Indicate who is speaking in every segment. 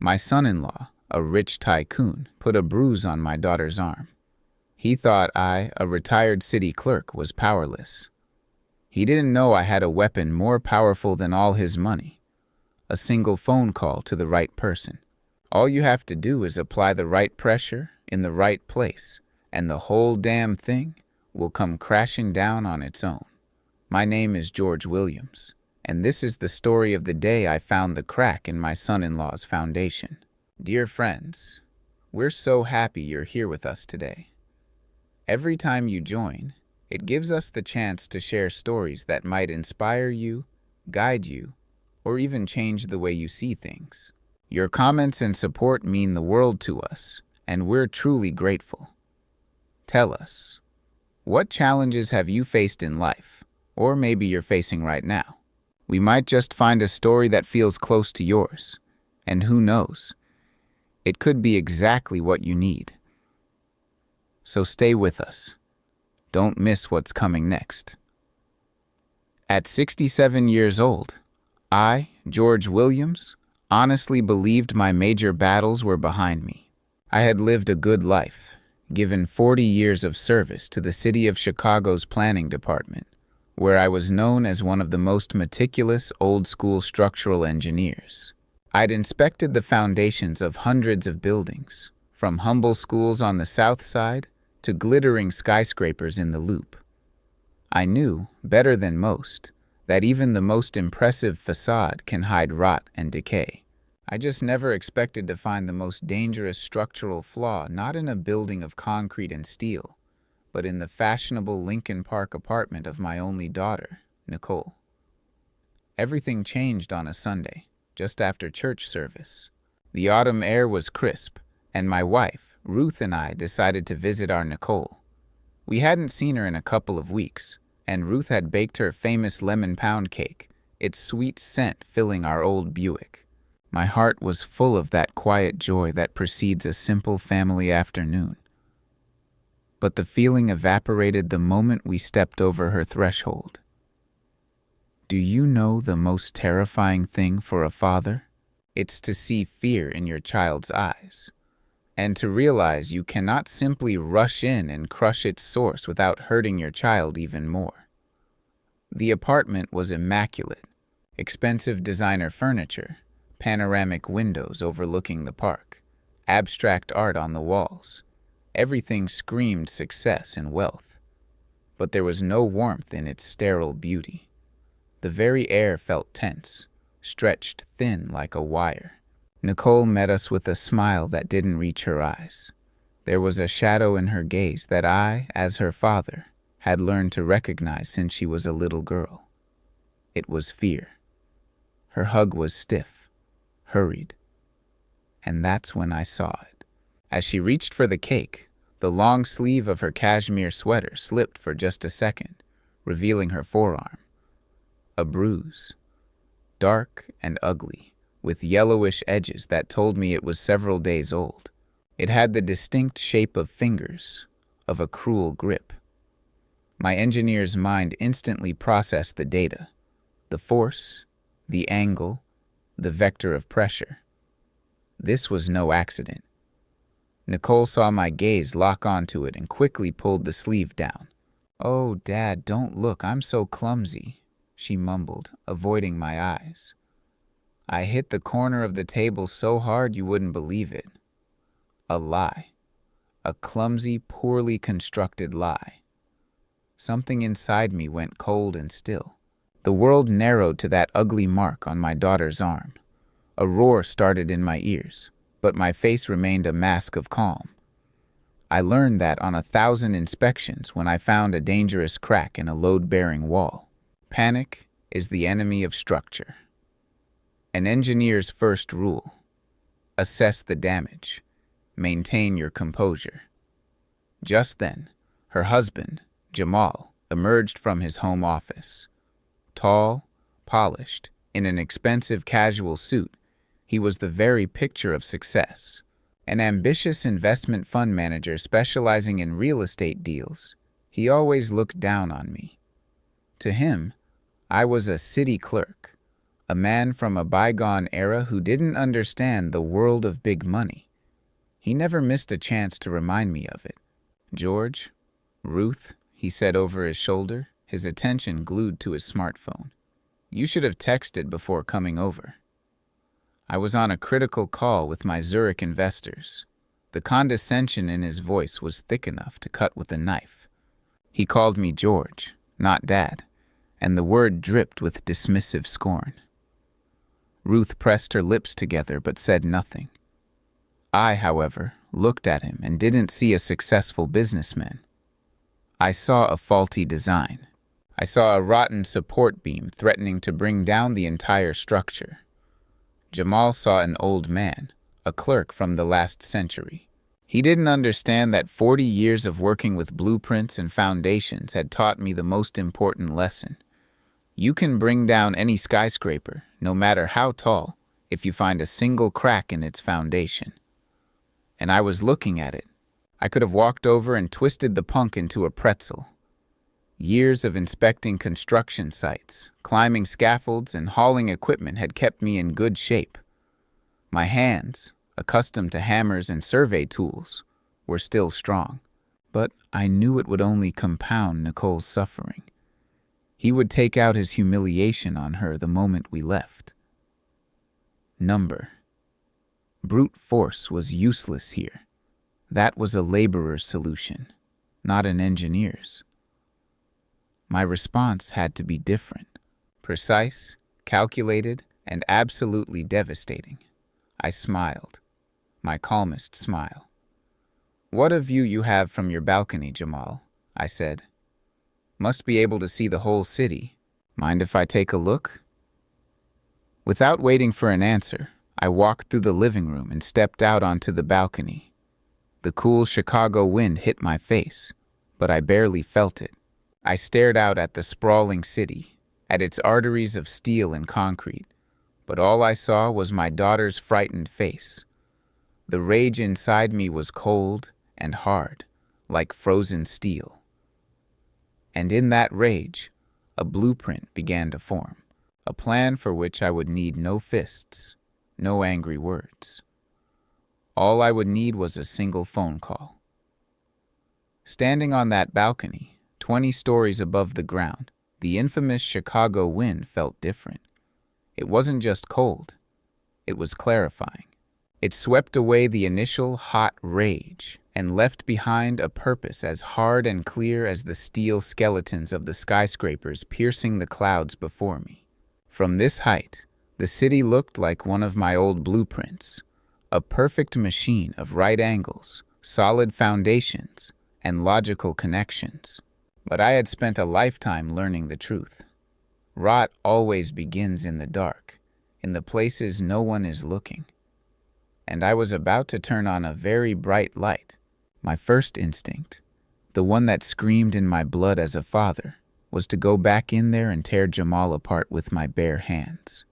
Speaker 1: My son-in-law, a rich tycoon, put a bruise on my daughter's arm. He thought I, a retired city clerk, was powerless. He didn't know I had a weapon more powerful than all his money. A single phone call to the right person. All you have to do is apply the right pressure in the right place, and the whole damn thing will come crashing down on its own. My name is George Williams, and this is the story of the day I found the crack in my son-in-law's foundation. Dear friends, we're so happy you're here with us today. Every time you join, it gives us the chance to share stories that might inspire you, guide you, or even change the way you see things. Your comments and support mean the world to us, and we're truly grateful. Tell us, what challenges have you faced in life, or maybe you're facing right now? We might just find a story that feels close to yours, and who knows, it could be exactly what you need. So stay with us. Don't miss what's coming next. At 67 years old, I, George Williams, honestly believed my major battles were behind me. I had lived a good life, given 40 years of service to the city of Chicago's planning department, where I was known as one of the most meticulous old-school structural engineers. I'd inspected the foundations of hundreds of buildings, from humble schools on the South Side to glittering skyscrapers in the Loop. I knew, better than most, that even the most impressive facade can hide rot and decay. I just never expected to find the most dangerous structural flaw not in a building of concrete and steel, but in the fashionable Lincoln Park apartment of my only daughter, Nicole. Everything changed on a Sunday, just after church service. The autumn air was crisp, and my wife, Ruth, and I decided to visit our Nicole. We hadn't seen her in a couple of weeks, and Ruth had baked her famous lemon pound cake, its sweet scent filling our old Buick. My heart was full of that quiet joy that precedes a simple family afternoon. But the feeling evaporated the moment we stepped over her threshold. Do you know the most terrifying thing for a father? It's to see fear in your child's eyes, and to realize you cannot simply rush in and crush its source without hurting your child even more. The apartment was immaculate, expensive designer furniture, panoramic windows overlooking the park, abstract art on the walls. Everything screamed success and wealth, but there was no warmth in its sterile beauty. The very air felt tense, stretched thin like a wire. Nicole met us with a smile that didn't reach her eyes. There was a shadow in her gaze that I, as her father, had learned to recognize since she was a little girl. It was fear. Her hug was stiff, hurried, and that's when I saw it. As she reached for the cake, the long sleeve of her cashmere sweater slipped for just a second, revealing her forearm. A bruise, dark and ugly, with yellowish edges that told me it was several days old. It had the distinct shape of fingers, of a cruel grip. My engineer's mind instantly processed the data, the force, the angle, the vector of pressure. This was no accident. Nicole saw my gaze lock onto it and quickly pulled the sleeve down. "Oh, Dad, don't look, I'm so clumsy," she mumbled, avoiding my eyes. I hit the corner of the table so hard you wouldn't believe it. A lie. A clumsy, poorly constructed lie. Something inside me went cold and still. The world narrowed to that ugly mark on my daughter's arm. A roar started in my ears, but my face remained a mask of calm. I learned that on 1,000 inspections when I found a dangerous crack in a load-bearing wall. Panic is the enemy of structure. An engineer's first rule: assess the damage, maintain your composure. Just then, her husband, Jamal, emerged from his home office. Tall, polished, in an expensive casual suit, he was the very picture of success. An ambitious investment fund manager specializing in real estate deals, he always looked down on me. To him, I was a city clerk, a man from a bygone era who didn't understand the world of big money. He never missed a chance to remind me of it. "George? Ruth?" he said over his shoulder, his attention glued to his smartphone. "You should have texted before coming over." I was on a critical call with my Zurich investors. The condescension in his voice was thick enough to cut with a knife. He called me George, not Dad, and the word dripped with dismissive scorn. Ruth pressed her lips together but said nothing. I, however, looked at him and didn't see a successful businessman. I saw a faulty design. I saw a rotten support beam threatening to bring down the entire structure. Jamal saw an old man, a clerk from the last century. He didn't understand that 40 years of working with blueprints and foundations had taught me the most important lesson. You can bring down any skyscraper, no matter how tall, if you find a single crack in its foundation. And I was looking at it. I could have walked over and twisted the punk into a pretzel. Years of inspecting construction sites, climbing scaffolds, and hauling equipment had kept me in good shape. My hands, accustomed to hammers and survey tools, were still strong. But I knew it would only compound Nicole's suffering. He would take out his humiliation on her the moment we left. Number. Brute force was useless here. That was a laborer's solution, not an engineer's. My response had to be different, precise, calculated, and absolutely devastating. I smiled, my calmest smile. "What a view you have from your balcony, Jamal," I said. "Must be able to see the whole city. Mind if I take a look?" Without waiting for an answer, I walked through the living room and stepped out onto the balcony. The cool Chicago wind hit my face, but I barely felt it. I stared out at the sprawling city, at its arteries of steel and concrete, but all I saw was my daughter's frightened face. The rage inside me was cold and hard, like frozen steel. And in that rage, a blueprint began to form, a plan for which I would need no fists, no angry words. All I would need was a single phone call. Standing on that balcony, 20 stories above the ground, the infamous Chicago wind felt different. It wasn't just cold, it was clarifying. It swept away the initial hot rage and left behind a purpose as hard and clear as the steel skeletons of the skyscrapers piercing the clouds before me. From this height, the city looked like one of my old blueprints, a perfect machine of right angles, solid foundations, and logical connections. But I had spent a lifetime learning the truth. Rot always begins in the dark, in the places no one is looking. And I was about to turn on a very bright light. My first instinct, the one that screamed in my blood as a father, was to go back in there and tear Jamal apart with my bare hands.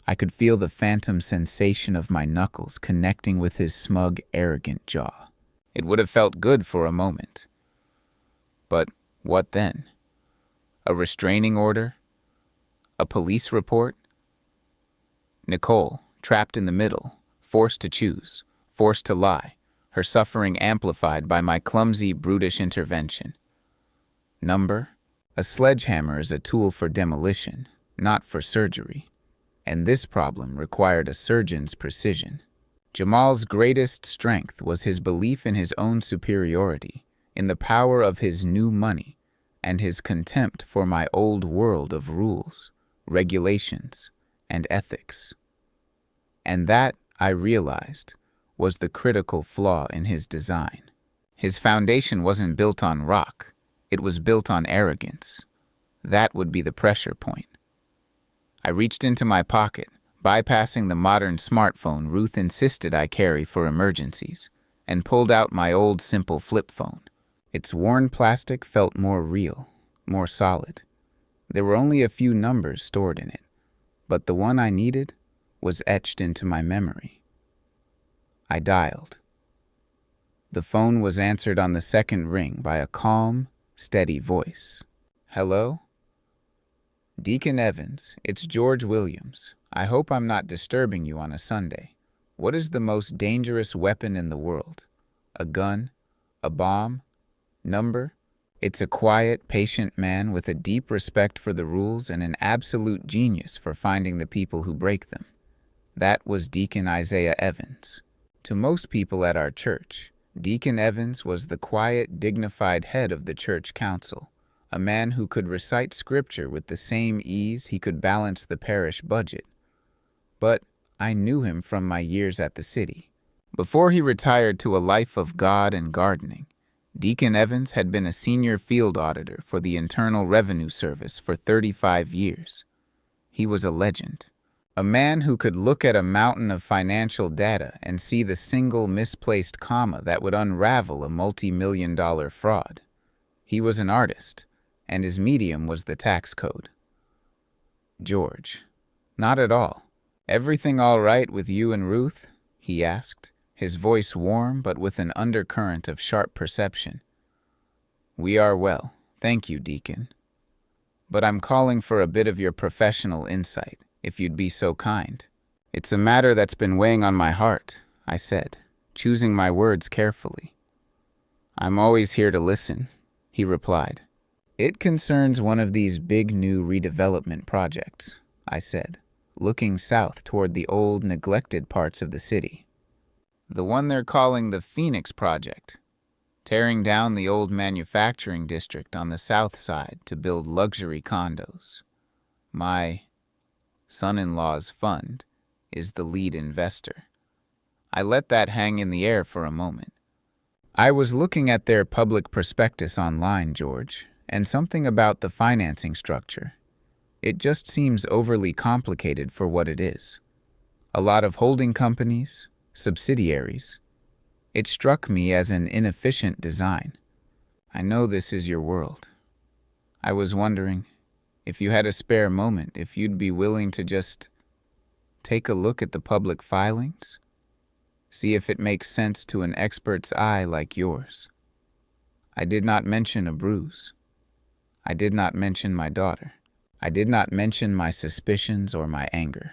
Speaker 1: I could feel the phantom sensation of my knuckles connecting with his smug, arrogant jaw. It would have felt good for a moment. But what then? A restraining order? A police report? Nicole, trapped in the middle, forced to choose, forced to lie, her suffering amplified by my clumsy, brutish intervention. Number? A sledgehammer is a tool for demolition, not for surgery. And this problem required a surgeon's precision. Jamal's greatest strength was his belief in his own superiority, in the power of his new money, and his contempt for my old world of rules, regulations, and ethics. And that, I realized, was the critical flaw in his design. His foundation wasn't built on rock, it was built on arrogance. That would be the pressure point. I reached into my pocket, bypassing the modern smartphone Ruth insisted I carry for emergencies, and pulled out my old simple flip phone. Its worn plastic felt more real, more solid. There were only a few numbers stored in it, but the one I needed was etched into my memory. I dialed. The phone was answered on the second ring by a calm, steady voice. "Hello?" Deacon Evans, it's George Williams. I hope I'm not disturbing you on a Sunday. What is the most dangerous weapon in the world? A gun? A bomb? Number? It's a quiet, patient man with a deep respect for the rules and an absolute genius for finding the people who break them. That was Deacon Isaiah Evans. To most people at our church, Deacon Evans was the quiet, dignified head of the church council, a man who could recite scripture with the same ease he could balance the parish budget. But I knew him from my years at the city. Before he retired to a life of God and gardening, Deacon Evans had been a senior field auditor for the Internal Revenue Service for 35 years. He was a legend. A man who could look at a mountain of financial data and see the single misplaced comma that would unravel a multi-million-dollar fraud. He was an artist, and his medium was the tax code. George. Not at all. Everything all right with you and Ruth? He asked, his voice warm but with an undercurrent of sharp perception. We are well, thank you, Deacon. But I'm calling for a bit of your professional insight, if you'd be so kind. It's a matter that's been weighing on my heart, I said, choosing my words carefully. I'm always here to listen, he replied. It concerns one of these big new redevelopment projects, I said, looking south toward the old, neglected parts of the city. The one they're calling the Phoenix Project, tearing down the old manufacturing district on the south side to build luxury condos. My son-in-law's fund is the lead investor. I let that hang in the air for a moment. I was looking at their public prospectus online, George, and something about the financing structure. It just seems overly complicated for what it is. A lot of holding companies, subsidiaries. It struck me as an inefficient design. I know this is your world. I was wondering, if you had a spare moment, if you'd be willing to just take a look at the public filings, see if it makes sense to an expert's eye like yours. I did not mention a bruise. I did not mention my daughter. I did not mention my suspicions or my anger.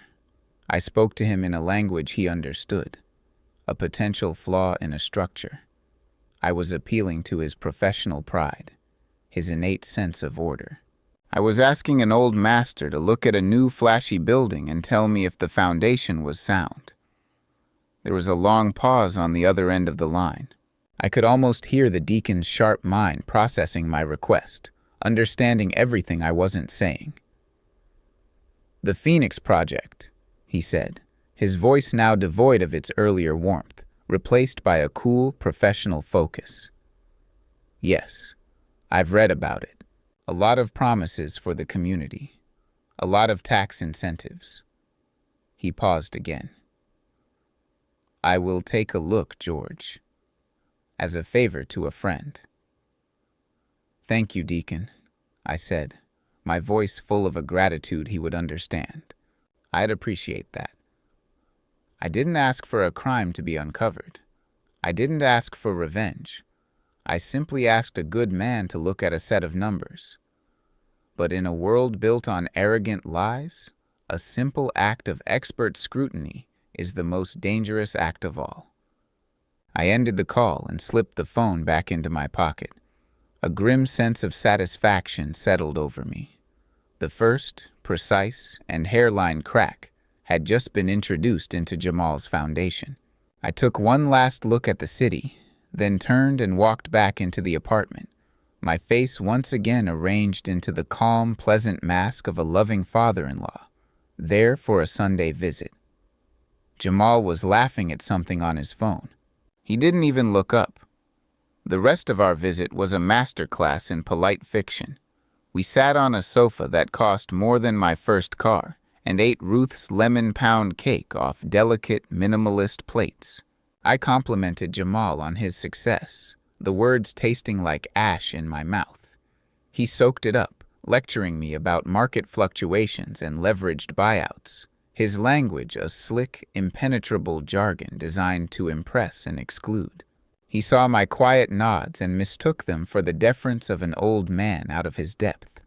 Speaker 1: I spoke to him in a language he understood, a potential flaw in a structure. I was appealing to his professional pride, his innate sense of order. I was asking an old master to look at a new flashy building and tell me if the foundation was sound. There was a long pause on the other end of the line. I could almost hear the deacon's sharp mind processing my request, understanding everything I wasn't saying. The Phoenix Project, he said, his voice now devoid of its earlier warmth, replaced by a cool, professional focus. Yes, I've read about it. A lot of promises for the community. A lot of tax incentives. He paused again. I will take a look, George, as a favor to a friend. Thank you, Deacon, I said, my voice full of a gratitude he would understand. I'd appreciate that. I didn't ask for a crime to be uncovered. I didn't ask for revenge. I simply asked a good man to look at a set of numbers. But in a world built on arrogant lies, a simple act of expert scrutiny is the most dangerous act of all. I ended the call and slipped the phone back into my pocket. A grim sense of satisfaction settled over me. The first, precise, and hairline crack had just been introduced into Jamal's foundation. I took one last look at the city, then turned and walked back into the apartment, my face once again arranged into the calm, pleasant mask of a loving father-in-law, there for a Sunday visit. Jamal was laughing at something on his phone. He didn't even look up. The rest of our visit was a master class in polite fiction. We sat on a sofa that cost more than my first car and ate Ruth's lemon pound cake off delicate, minimalist plates. I complimented Jamal on his success, the words tasting like ash in my mouth. He soaked it up, lecturing me about market fluctuations and leveraged buyouts, his language a slick, impenetrable jargon designed to impress and exclude. He saw my quiet nods and mistook them for the deference of an old man out of his depth.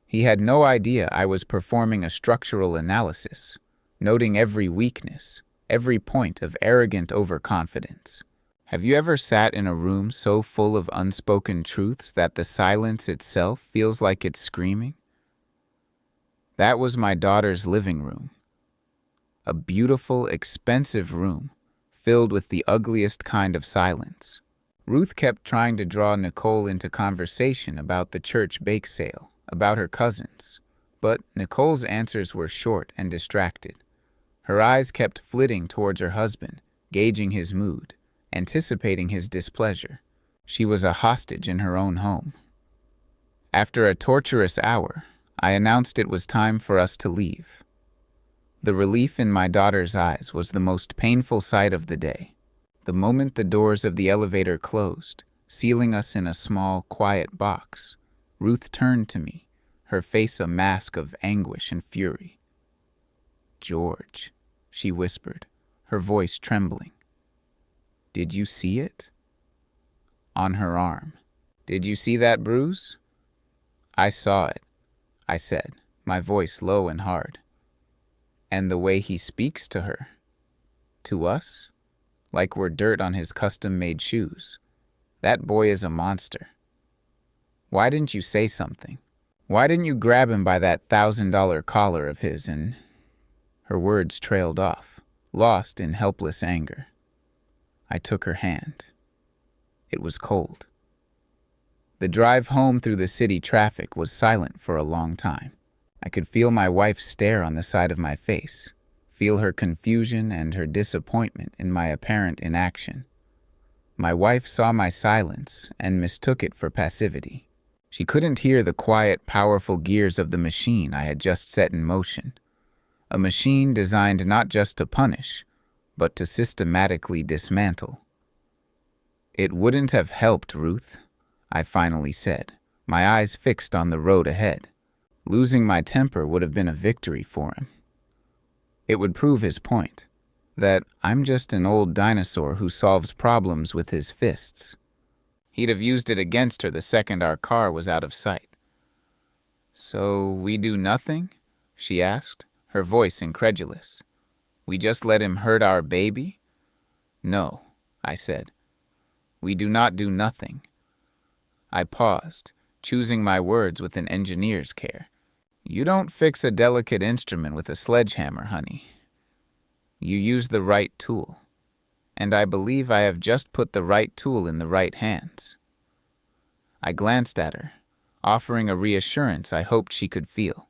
Speaker 1: He had no idea I was performing a structural analysis, noting every weakness, every point of arrogant overconfidence. Have you ever sat in a room so full of unspoken truths that the silence itself feels like it's screaming? That was my daughter's living room. A beautiful, expensive room filled with the ugliest kind of silence. Ruth kept trying to draw Nicole into conversation about the church bake sale, about her cousins, but Nicole's answers were short and distracted. Her eyes kept flitting towards her husband, gauging his mood, anticipating his displeasure. She was a hostage in her own home. After a torturous hour, I announced it was time for us to leave. The relief in my daughter's eyes was the most painful sight of the day. The moment the doors of the elevator closed, sealing us in a small, quiet box, Ruth turned to me, her face a mask of anguish and fury. "George," she whispered, her voice trembling. "Did you see it?" On her arm. "Did you see that bruise?" "I saw it," I said, my voice low and hard. "And the way he speaks to her. To us? Like we're dirt on his custom-made shoes. That boy is a monster. Why didn't you say something? Why didn't you grab him by that $1,000 collar of his and—" Her words trailed off, lost in helpless anger. I took her hand. It was cold. The drive home through the city traffic was silent for a long time. I could feel my wife's stare on the side of my face, feel her confusion and her disappointment in my apparent inaction. My wife saw my silence and mistook it for passivity. She couldn't hear the quiet, powerful gears of the machine I had just set in motion. A machine designed not just to punish, but to systematically dismantle. "It wouldn't have helped, Ruth," I finally said, my eyes fixed on the road ahead. Losing my temper would have been a victory for him. It would prove his point, that I'm just an old dinosaur who solves problems with his fists. He'd have used it against her the second our car was out of sight. "So we do nothing?" she asked, her voice incredulous. "We just let him hurt our baby?" "No," I said. "We do not do nothing." I paused, choosing my words with an engineer's care. "You don't fix a delicate instrument with a sledgehammer, honey. You use the right tool. And I believe I have just put the right tool in the right hands." I glanced at her, offering a reassurance I hoped she could feel.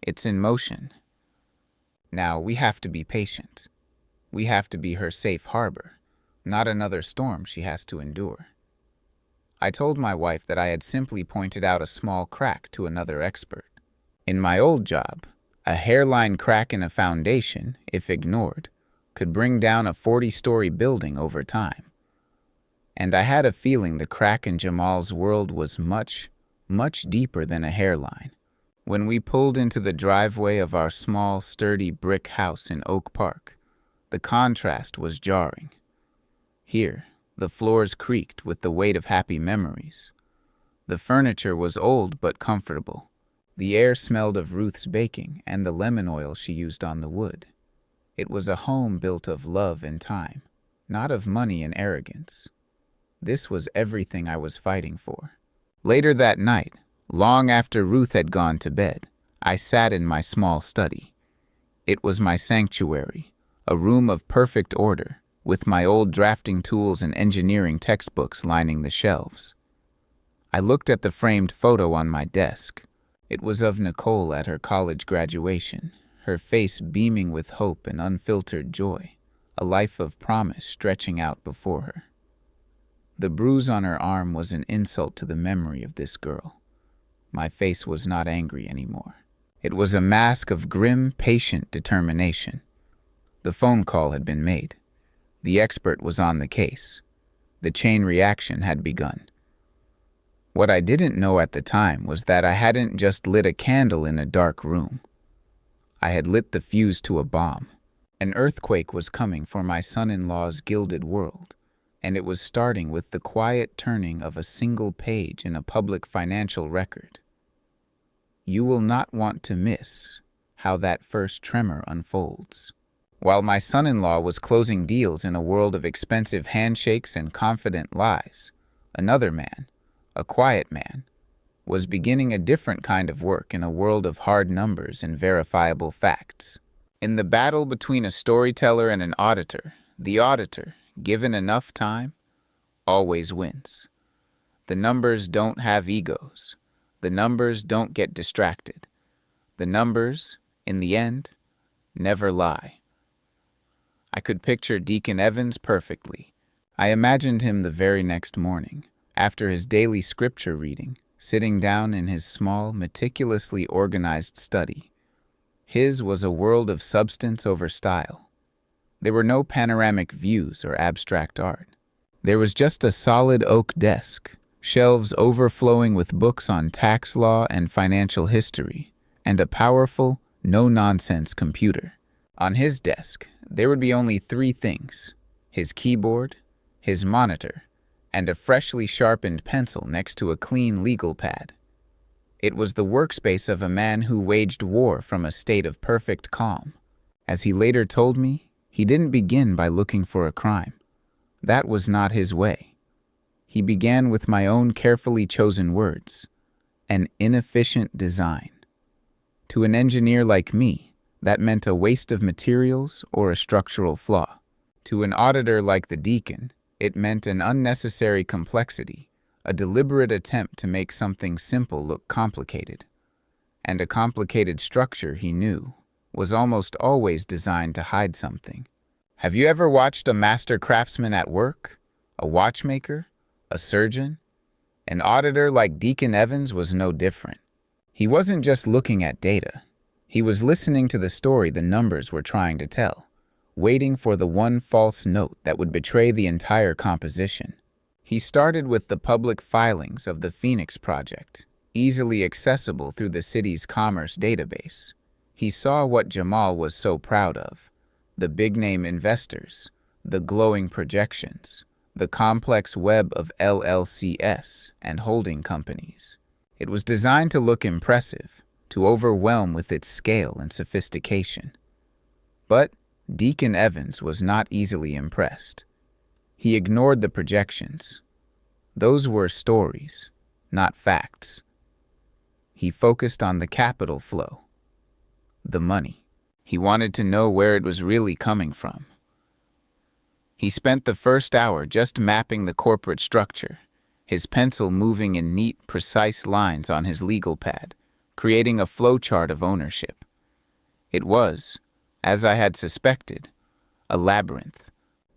Speaker 1: "It's in motion. Now we have to be patient. We have to be her safe harbor, not another storm she has to endure." I told my wife that I had simply pointed out a small crack to another expert. In my old job, a hairline crack in a foundation, if ignored, could bring down a 40-story building over time. And I had a feeling the crack in Jamal's world was much, much deeper than a hairline. When we pulled into the driveway of our small, sturdy brick house in Oak Park, the contrast was jarring. Here, the floors creaked with the weight of happy memories. The furniture was old but comfortable. The air smelled of Ruth's baking and the lemon oil she used on the wood. It was a home built of love and time, not of money and arrogance. This was everything I was fighting for. Later that night, long after Ruth had gone to bed, I sat in my small study. It was my sanctuary, a room of perfect order, with my old drafting tools and engineering textbooks lining the shelves. I looked at the framed photo on my desk. It was of Nicole at her college graduation, her face beaming with hope and unfiltered joy, a life of promise stretching out before her. The bruise on her arm was an insult to the memory of this girl. My face was not angry anymore. It was a mask of grim, patient determination. The phone call had been made. The expert was on the case. The chain reaction had begun. What I didn't know at the time was that I hadn't just lit a candle in a dark room. I had lit the fuse to a bomb. An earthquake was coming for my son-in-law's gilded world, and it was starting with the quiet turning of a single page in a public financial record. You will not want to miss how that first tremor unfolds. While my son-in-law was closing deals in a world of expensive handshakes and confident lies, another man, a quiet man, was beginning a different kind of work in a world of hard numbers and verifiable facts. In the battle between a storyteller and an auditor, the auditor, given enough time, always wins. The numbers don't have egos. The numbers don't get distracted. The numbers, in the end, never lie. I could picture Deacon Evans perfectly. I imagined him the very next morning, after his daily scripture reading, sitting down in his small, meticulously organized study. His was a world of substance over style. There were no panoramic views or abstract art. There was just a solid oak desk, shelves overflowing with books on tax law and financial history, and a powerful, no-nonsense computer. On his desk, there would be only three things: his keyboard, his monitor, and a freshly sharpened pencil next to a clean legal pad. It was the workspace of a man who waged war from a state of perfect calm. As he later told me, he didn't begin by looking for a crime. That was not his way. He began with my own carefully chosen words: an inefficient design. To an engineer like me, that meant a waste of materials or a structural flaw. To an auditor like the deacon, it meant an unnecessary complexity, a deliberate attempt to make something simple look complicated. And a complicated structure, he knew, was almost always designed to hide something. Have you ever watched a master craftsman at work? A watchmaker? A surgeon? An auditor like Deacon Evans was no different. He wasn't just looking at data. He was listening to the story the numbers were trying to tell, waiting for the one false note that would betray the entire composition. He started with the public filings of the Phoenix Project, easily accessible through the city's commerce database. He saw what Jamal was so proud of: the big-name investors, the glowing projections, the complex web of LLCs and holding companies. It was designed to look impressive, to overwhelm with its scale and sophistication. But Deacon Evans was not easily impressed. He ignored the projections. Those were stories, not facts. He focused on the capital flow, the money. He wanted to know where it was really coming from. He spent the first hour just mapping the corporate structure, his pencil moving in neat, precise lines on his legal pad, creating a flowchart of ownership. It was, as I had suspected, a labyrinth.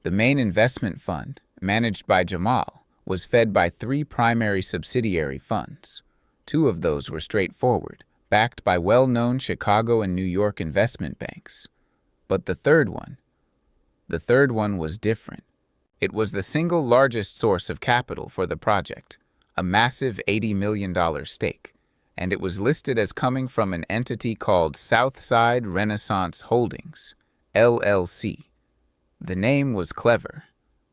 Speaker 1: The main investment fund, managed by Jamal, was fed by three primary subsidiary funds. Two of those were straightforward, backed by well-known Chicago and New York investment banks. But the third one was different. It was the single largest source of capital for the project, a massive $80 million stake. And it was listed as coming from an entity called Southside Renaissance Holdings, LLC. The name was clever,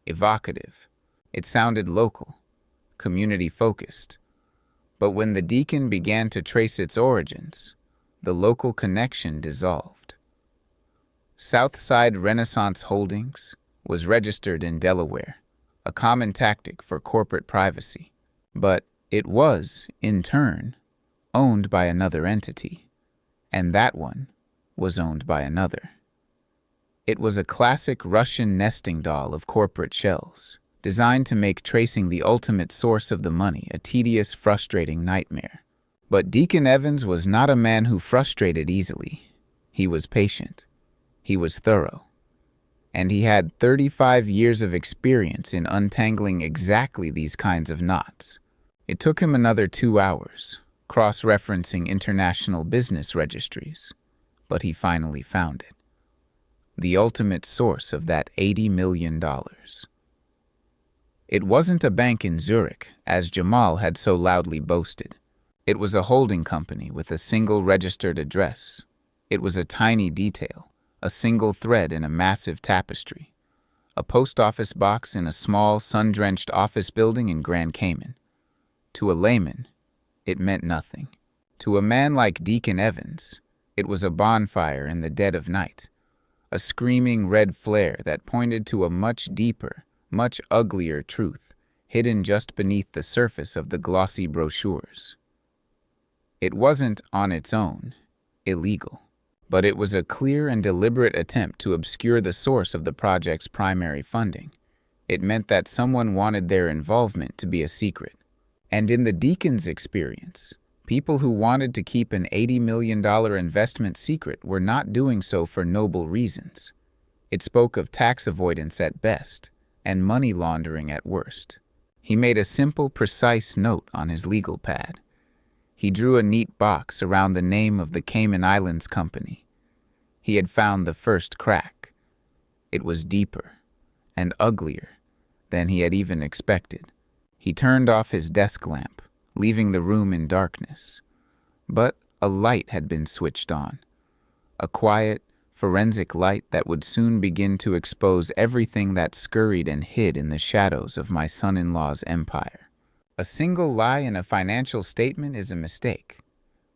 Speaker 1: evocative. It sounded local, community-focused. But when the deacon began to trace its origins, the local connection dissolved. Southside Renaissance Holdings was registered in Delaware, a common tactic for corporate privacy. But it was, in turn, owned by another entity, and that one was owned by another. It was a classic Russian nesting doll of corporate shells, designed to make tracing the ultimate source of the money a tedious, frustrating nightmare. But Deacon Evans was not a man who frustrated easily. He was patient. He was thorough. And he had 35 years of experience in untangling exactly these kinds of knots. It took him another 2 hours, cross-referencing international business registries, but he finally found it. The ultimate source of that $80 million. It wasn't a bank in Zurich, as Jamal had so loudly boasted. It was a holding company with a single registered address. It was a tiny detail, a single thread in a massive tapestry, a post office box in a small, sun-drenched office building in Grand Cayman. To a layman, it meant nothing. To a man like Deacon Evans, it was a bonfire in the dead of night, a screaming red flare that pointed to a much deeper, much uglier truth hidden just beneath the surface of the glossy brochures. It wasn't, on its own, illegal, but it was a clear and deliberate attempt to obscure the source of the project's primary funding. It meant that someone wanted their involvement to be a secret. And in the Deacon's experience, people who wanted to keep an $80 million investment secret were not doing so for noble reasons. It spoke of tax avoidance at best and money laundering at worst. He made a simple, precise note on his legal pad. He drew a neat box around the name of the Cayman Islands company. He had found the first crack. It was deeper and uglier than he had even expected. He turned off his desk lamp, leaving the room in darkness. But a light had been switched on. A quiet, forensic light that would soon begin to expose everything that scurried and hid in the shadows of my son-in-law's empire. A single lie in a financial statement is a mistake.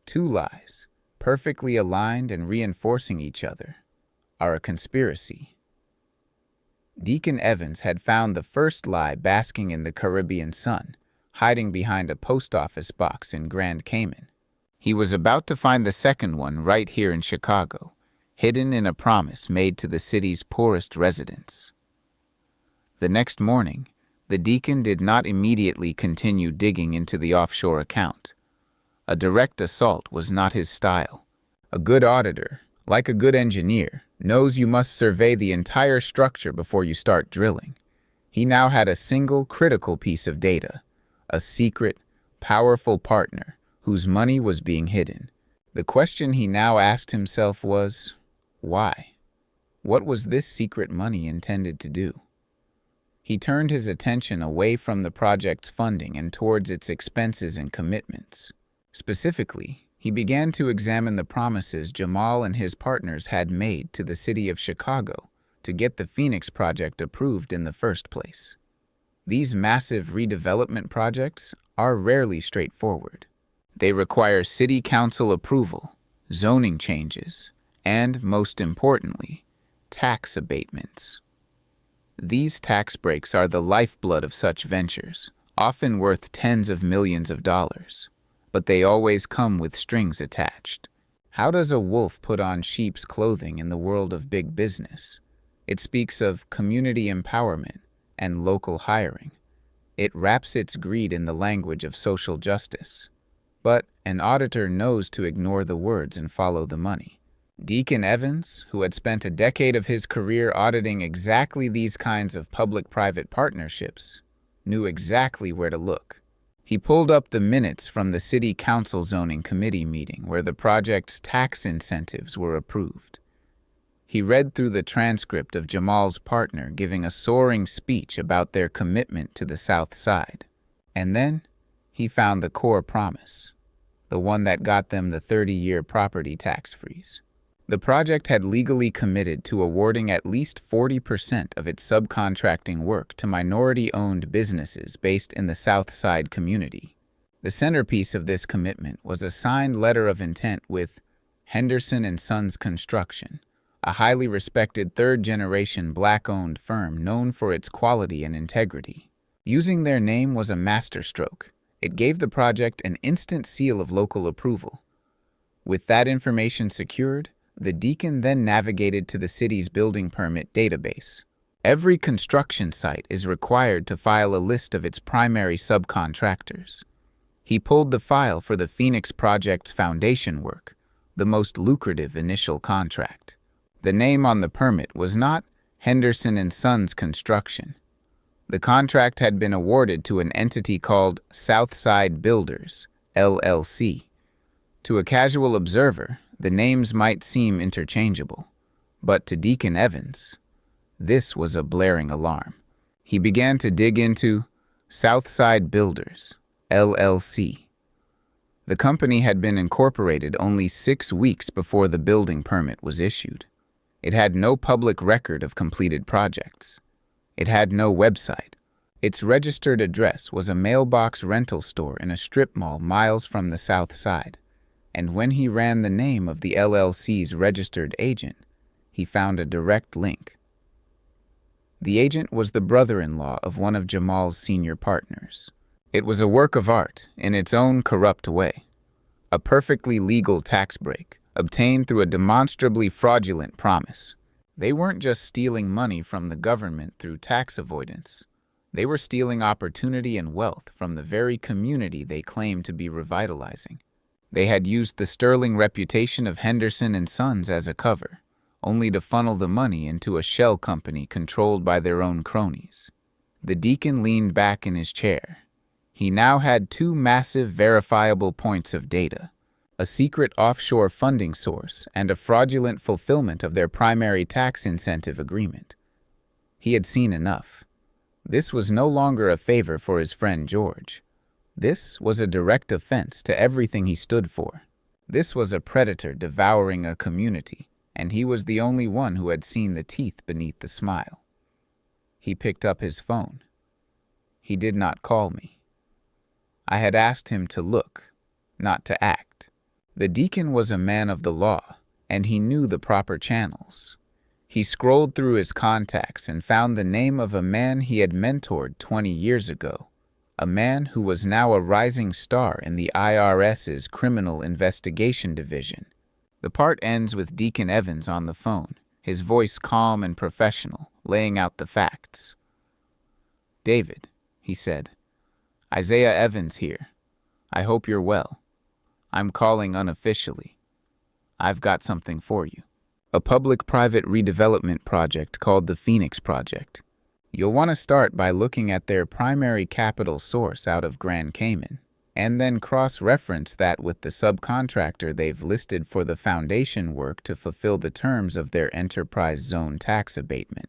Speaker 1: Two lies, perfectly aligned and reinforcing each other, are a conspiracy. Deacon Evans had found the first lie basking in the Caribbean sun, hiding behind a post office box in Grand Cayman. He was about to find the second one right here in Chicago, hidden in a promise made to the city's poorest residents. The next morning, the Deacon did not immediately continue digging into the offshore account. A direct assault was not his style. A good auditor, like a good engineer, knows you must survey the entire structure before you start drilling. He now had a single critical piece of data, a secret, powerful partner whose money was being hidden. The question he now asked himself was, why? What was this secret money intended to do? He turned his attention away from the project's funding and towards its expenses and commitments. Specifically, he began to examine the promises Jamal and his partners had made to the city of Chicago to get the Phoenix project approved in the first place. These massive redevelopment projects are rarely straightforward. They require city council approval, zoning changes, and, most importantly, tax abatements. These tax breaks are the lifeblood of such ventures, often worth tens of millions of dollars, but they always come with strings attached. How does a wolf put on sheep's clothing in the world of big business? It speaks of community empowerment and local hiring. It wraps its greed in the language of social justice. But an auditor knows to ignore the words and follow the money. Deacon Evans, who had spent a decade of his career auditing exactly these kinds of public-private partnerships, knew exactly where to look. He pulled up the minutes from the City Council Zoning Committee meeting where the project's tax incentives were approved. He read through the transcript of Jamal's partner giving a soaring speech about their commitment to the South Side. And then he found the core promise, the one that got them the 30-year property tax freeze. The project had legally committed to awarding at least 40% of its subcontracting work to minority-owned businesses based in the South Side community. The centerpiece of this commitment was a signed letter of intent with Henderson and Sons Construction, a highly respected third-generation Black-owned firm known for its quality and integrity. Using their name was a masterstroke. It gave the project an instant seal of local approval. With that information secured, the Deacon then navigated to the city's building permit database. Every construction site is required to file a list of its primary subcontractors. He pulled the file for the Phoenix project's foundation work, the most lucrative initial contract. The name on the permit was not Henderson and Sons Construction. The contract had been awarded to an entity called Southside Builders, LLC. To a casual observer, the names might seem interchangeable, but to Deacon Evans, this was a blaring alarm. He began to dig into Southside Builders, LLC. The company had been incorporated only 6 weeks before the building permit was issued. It had no public record of completed projects. It had no website. Its registered address was a mailbox rental store in a strip mall miles from the South Side. And when he ran the name of the LLC's registered agent, he found a direct link. The agent was the brother-in-law of one of Jamal's senior partners. It was a work of art in its own corrupt way, a perfectly legal tax break obtained through a demonstrably fraudulent promise. They weren't just stealing money from the government through tax avoidance. They were stealing opportunity and wealth from the very community they claimed to be revitalizing. They had used the sterling reputation of Henderson and Sons as a cover, only to funnel the money into a shell company controlled by their own cronies. The deacon leaned back in his chair. He now had two massive verifiable points of data: a secret offshore funding source and a fraudulent fulfillment of their primary tax incentive agreement. He had seen enough. This was no longer a favor for his friend George. This was a direct offense to everything he stood for. This was a predator devouring a community, and he was the only one who had seen the teeth beneath the smile. He picked up his phone. He did not call me. I had asked him to look, not to act. The deacon was a man of the law, and he knew the proper channels. He scrolled through his contacts and found the name of a man he had mentored 20 years ago, a man who was now a rising star in the IRS's Criminal Investigation Division. The part ends with Deacon Evans on the phone, his voice calm and professional, laying out the facts. "David," he said, "Isaiah Evans here. I hope you're well. I'm calling unofficially. I've got something for you. A public-private redevelopment project called the Phoenix Project. You'll want to start by looking at their primary capital source out of Grand Cayman, and then cross-reference that with the subcontractor they've listed for the foundation work to fulfill the terms of their enterprise zone tax abatement.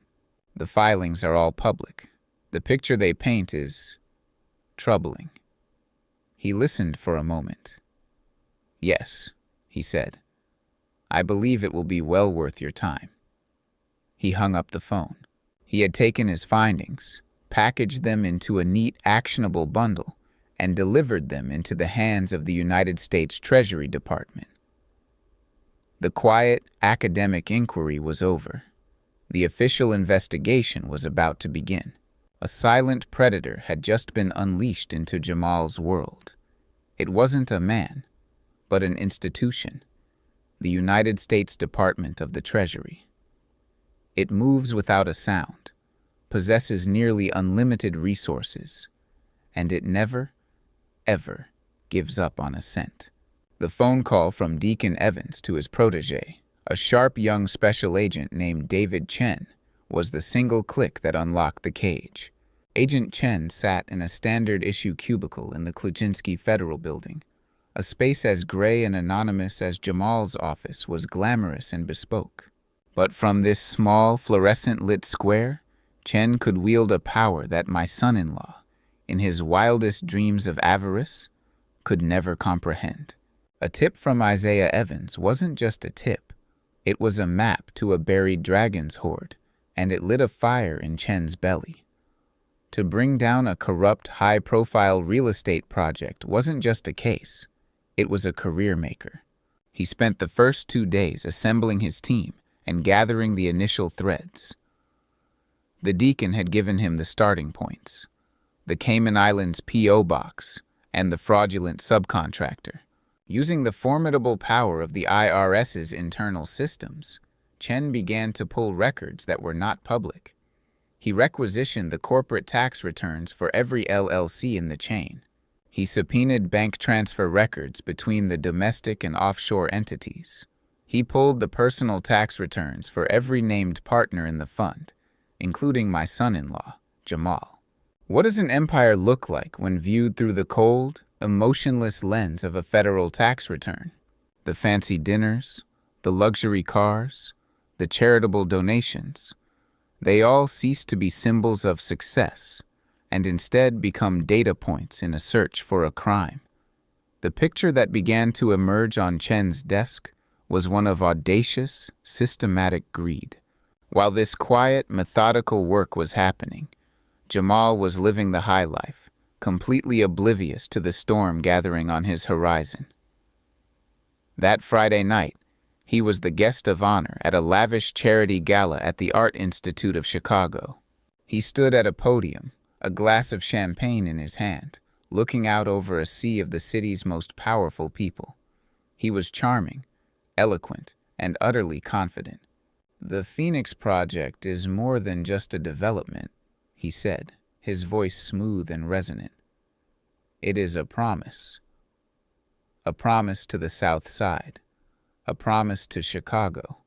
Speaker 1: The filings are all public. The picture they paint is troubling." He listened for a moment. "Yes," he said. "I believe it will be well worth your time." He hung up the phone. He had taken his findings, packaged them into a neat, actionable bundle, and delivered them into the hands of the United States Treasury Department. The quiet, academic inquiry was over. The official investigation was about to begin. A silent predator had just been unleashed into Jamal's world. It wasn't a man, but an institution. The United States Department of the Treasury. It moves without a sound, possesses nearly unlimited resources, and it never, ever gives up on a cent. The phone call from Deacon Evans to his protege, a sharp young special agent named David Chen, was the single click that unlocked the cage. Agent Chen sat in a standard-issue cubicle in the Kluczynski Federal Building. A space as gray and anonymous as Jamal's office was glamorous and bespoke. But from this small, fluorescent-lit square, Chen could wield a power that my son-in-law, in his wildest dreams of avarice, could never comprehend. A tip from Isaiah Evans wasn't just a tip. It was a map to a buried dragon's hoard, and it lit a fire in Chen's belly. To bring down a corrupt, high-profile real estate project wasn't just a case. It was a career maker. He spent the first 2 days assembling his team and gathering the initial threads. The deacon had given him the starting points: the Cayman Islands P.O. box and the fraudulent subcontractor. Using the formidable power of the IRS's internal systems, Chen began to pull records that were not public. He requisitioned the corporate tax returns for every LLC in the chain. He subpoenaed bank transfer records between the domestic and offshore entities. He pulled the personal tax returns for every named partner in the fund, including my son-in-law, Jamal. What does an empire look like when viewed through the cold, emotionless lens of a federal tax return? The fancy dinners, the luxury cars, the charitable donations, they all cease to be symbols of success and instead become data points in a search for a crime. The picture that began to emerge on Chen's desk was one of audacious, systematic greed. While this quiet, methodical work was happening, Jamal was living the high life, completely oblivious to the storm gathering on his horizon. That Friday night, he was the guest of honor at a lavish charity gala at the Art Institute of Chicago. He stood at a podium, a glass of champagne in his hand, looking out over a sea of the city's most powerful people. He was charming, eloquent, and utterly confident. "The Phoenix Project is more than just a development," he said, his voice smooth and resonant. "It is a promise. A promise to the South Side. A promise to Chicago.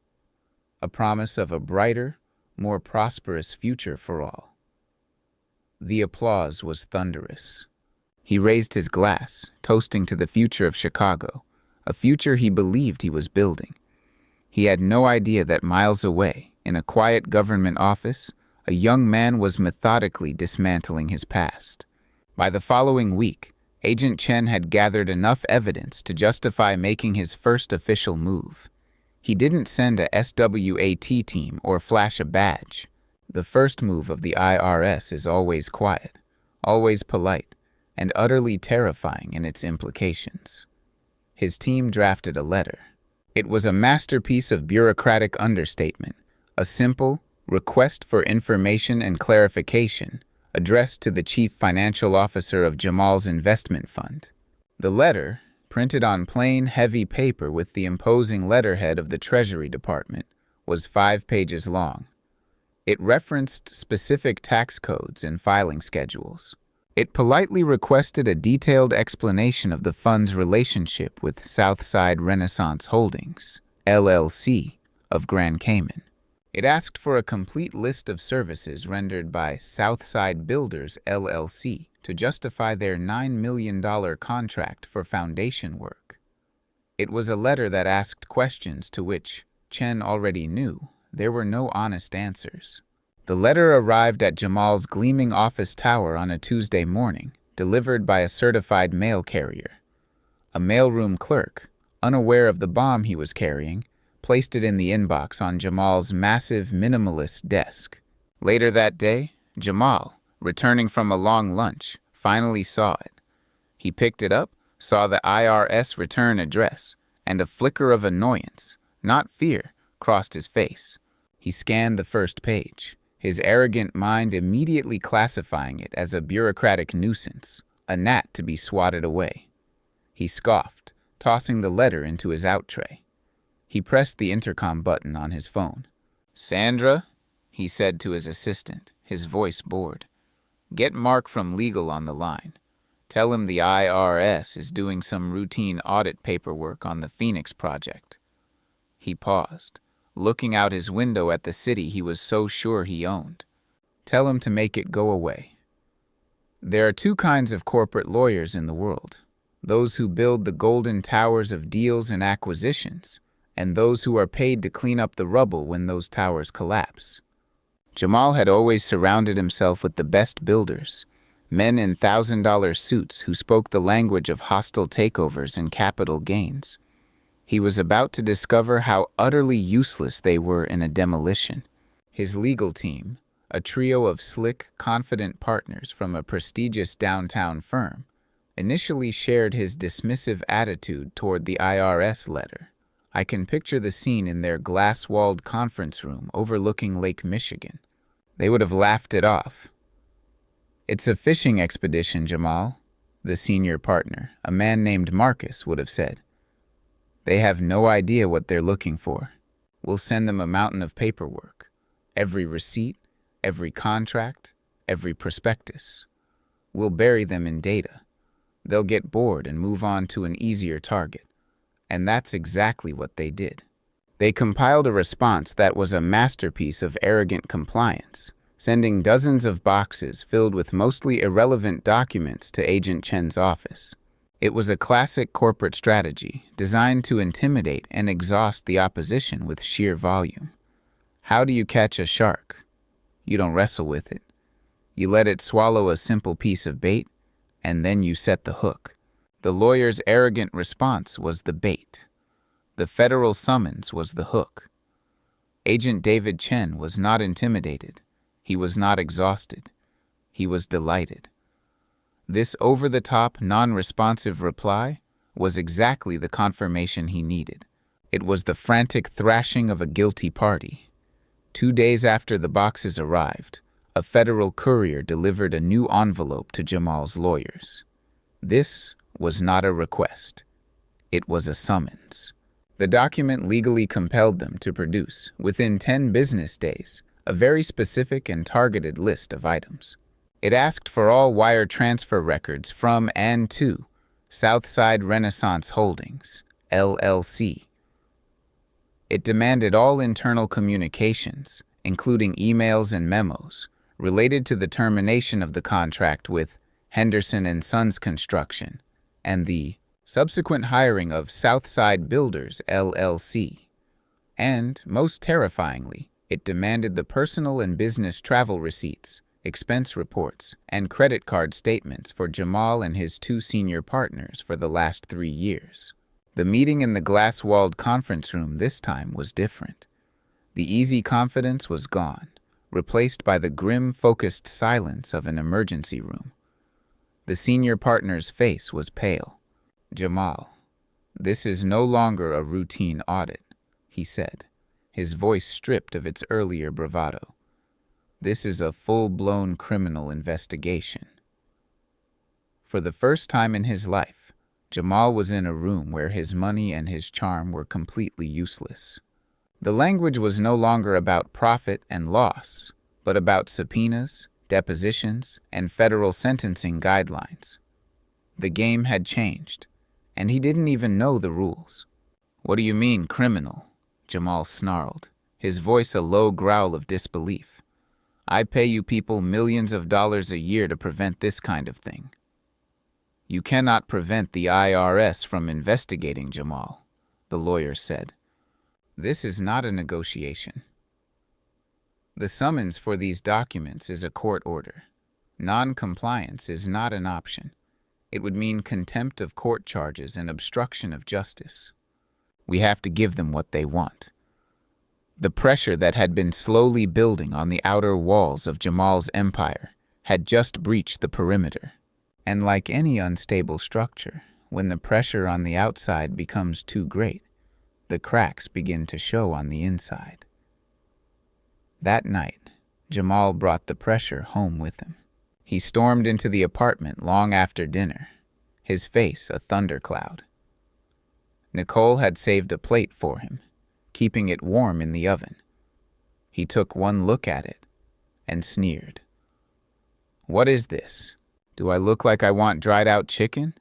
Speaker 1: A promise of a brighter, more prosperous future for all." The applause was thunderous. He raised his glass, toasting to the future of Chicago, a future he believed he was building. He had no idea that miles away, in a quiet government office, a young man was methodically dismantling his past. By the following week, Agent Chen had gathered enough evidence to justify making his first official move. He didn't send a SWAT team or flash a badge. The first move of the IRS is always quiet, always polite, and utterly terrifying in its implications. His team drafted a letter. It was a masterpiece of bureaucratic understatement, a simple request for information and clarification addressed to the chief financial officer of Jamal's investment fund. The letter, printed on plain, heavy paper with the imposing letterhead of the Treasury Department, was 5 pages long. It referenced specific tax codes and filing schedules. It politely requested a detailed explanation of the fund's relationship with Southside Renaissance Holdings, LLC, of Grand Cayman. It asked for a complete list of services rendered by Southside Builders, LLC, to justify their $9 million contract for foundation work. It was a letter that asked questions to which Chen already knew there were no honest answers. The letter arrived at Jamal's gleaming office tower on a Tuesday morning, delivered by a certified mail carrier. A mailroom clerk, unaware of the bomb he was carrying, placed it in the inbox on Jamal's massive minimalist desk. Later that day, Jamal, returning from a long lunch, finally saw it. He picked it up, saw the IRS return address, and a flicker of annoyance, not fear, crossed his face. He scanned the first page, his arrogant mind immediately classifying it as a bureaucratic nuisance, a gnat to be swatted away. He scoffed, tossing the letter into his out tray. He pressed the intercom button on his phone. "Sandra," he said to his assistant, his voice bored, "get Mark from legal on the line. Tell him the IRS is doing some routine audit paperwork on the Phoenix Project." He paused, looking out his window at the city he was so sure he owned. "Tell him to make it go away." There are two kinds of corporate lawyers in the world: those who build the golden towers of deals and acquisitions, and those who are paid to clean up the rubble when those towers collapse. Jamal had always surrounded himself with the best builders, men in $1,000 suits who spoke the language of hostile takeovers and capital gains. He was about to discover how utterly useless they were in a demolition. His legal team, a trio of slick, confident partners from a prestigious downtown firm, initially shared his dismissive attitude toward the IRS letter. I can picture the scene in their glass-walled conference room overlooking Lake Michigan. They would have laughed it off. "It's a fishing expedition, Jamal," the senior partner, a man named Marcus, would have said. "They have no idea what they're looking for. We'll send them a mountain of paperwork. Every receipt, every contract, every prospectus. We'll bury them in data. They'll get bored and move on to an easier target." And that's exactly what they did. They compiled a response that was a masterpiece of arrogant compliance, sending dozens of boxes filled with mostly irrelevant documents to Agent Chen's office. It was a classic corporate strategy designed to intimidate and exhaust the opposition with sheer volume. How do you catch a shark? You don't wrestle with it. You let it swallow a simple piece of bait, and then you set the hook. The lawyer's arrogant response was the bait. The federal summons was the hook. Agent David Chen was not intimidated. He was not exhausted. He was delighted. This over-the-top, non-responsive reply was exactly the confirmation he needed. It was the frantic thrashing of a guilty party. 2 days after the boxes arrived, a federal courier delivered a new envelope to Jamal's lawyers. This was not a request. It was a summons. The document legally compelled them to produce, within 10 business days, a very specific and targeted list of items. It asked for all wire transfer records from and to Southside Renaissance Holdings, LLC. It demanded all internal communications, including emails and memos, related to the termination of the contract with Henderson and Sons Construction and the subsequent hiring of Southside Builders, LLC. And, most terrifyingly, it demanded the personal and business travel receipts, expense reports, and credit card statements for Jamal and his 2 senior partners for the last 3 years. The meeting in the glass-walled conference room this time was different. The easy confidence was gone, replaced by the grim, focused silence of an emergency room. The senior partner's face was pale. "Jamal, this is no longer a routine audit," he said, his voice stripped of its earlier bravado. "This is a full-blown criminal investigation." For the first time in his life, Jamal was in a room where his money and his charm were completely useless. The language was no longer about profit and loss, but about subpoenas, depositions, and federal sentencing guidelines. The game had changed, and he didn't even know the rules. "What do you mean, criminal?" Jamal snarled, his voice a low growl of disbelief. "I pay you people millions of dollars a year to prevent this kind of thing." "You cannot prevent the IRS from investigating, Jamal," the lawyer said. "This is not a negotiation. The summons for these documents is a court order. Non-compliance is not an option. It would mean contempt of court charges and obstruction of justice. We have to give them what they want." The pressure that had been slowly building on the outer walls of Jamal's empire had just breached the perimeter. And like any unstable structure, when the pressure on the outside becomes too great, the cracks begin to show on the inside. That night, Jamal brought the pressure home with him. He stormed into the apartment long after dinner, his face a thundercloud. Nicole had saved a plate for him, keeping it warm in the oven. He took one look at it and sneered. "What is this? Do I look like I want dried-out chicken?"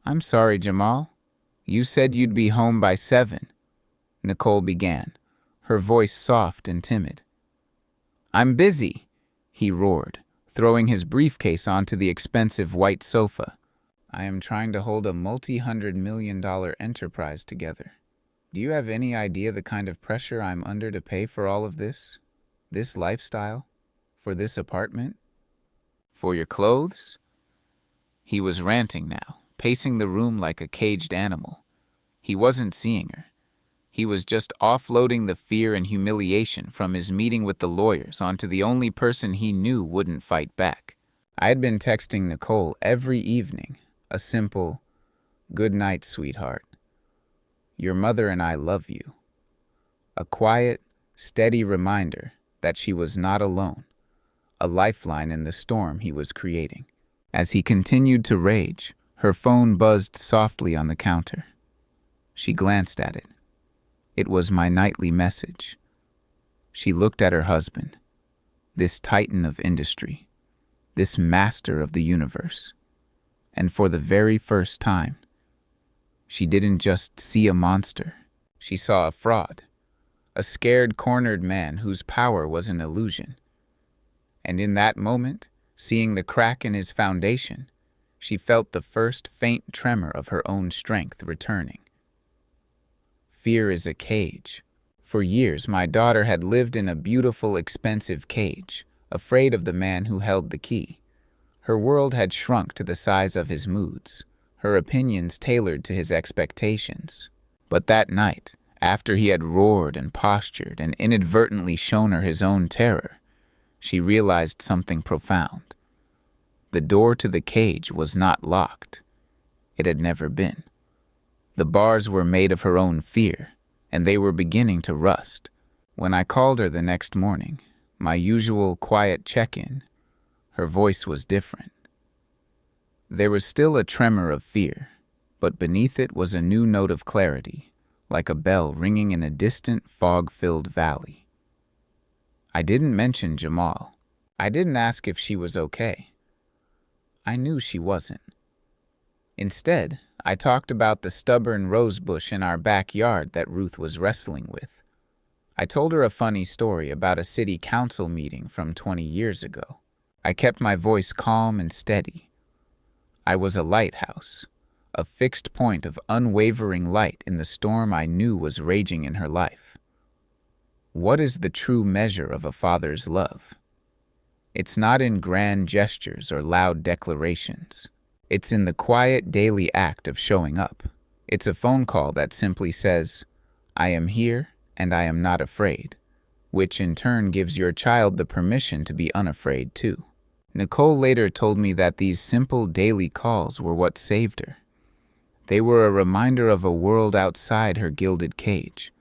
Speaker 1: "I'm sorry, Jamal. You said you'd be home by 7, Nicole began, her voice soft and timid. "I'm busy," he roared, throwing his briefcase onto the expensive white sofa. "I am trying to hold a multi-$100 million enterprise together. Do you have any idea the kind of pressure I'm under to pay for all of this? This lifestyle? For this apartment? For your clothes?" He was ranting now, pacing the room like a caged animal. He wasn't seeing her. He was just offloading the fear and humiliation from his meeting with the lawyers onto the only person he knew wouldn't fight back. I had been texting Nicole every evening, a simple, "Good night, sweetheart. Your mother and I love you." A quiet, steady reminder that she was not alone, a lifeline in the storm he was creating. As he continued to rage, her phone buzzed softly on the counter. She glanced at it. It was my nightly message. She looked at her husband, this titan of industry, this master of the universe. And for the very first time, she didn't just see a monster. She saw a fraud, a scared, cornered man whose power was an illusion. And in that moment, seeing the crack in his foundation, she felt the first faint tremor of her own strength returning. Fear is a cage. For years, my daughter had lived in a beautiful, expensive cage, afraid of the man who held the key. Her world had shrunk to the size of his moods, her opinions tailored to his expectations. But that night, after he had roared and postured and inadvertently shown her his own terror, she realized something profound. The door to the cage was not locked. it had never been. The bars were made of her own fear, and they were beginning to rust. When I called her the next morning, my usual quiet check-in, her voice was different. There was still a tremor of fear, but beneath it was a new note of clarity, like a bell ringing in a distant, fog-filled valley. I didn't mention Jamal. I didn't ask if she was okay. I knew she wasn't. Instead, I talked about the stubborn rosebush in our backyard that Ruth was wrestling with. I told her a funny story about a city council meeting from 20 years ago. I kept my voice calm and steady. I was a lighthouse, a fixed point of unwavering light in the storm I knew was raging in her life. What is the true measure of a father's love? It's not in grand gestures or loud declarations. It's in the quiet daily act of showing up. It's a phone call that simply says, "I am here and I am not afraid," which in turn gives your child the permission to be unafraid too. Nicole later told me that these simple daily calls were what saved her. They were a reminder of a world outside her gilded cage,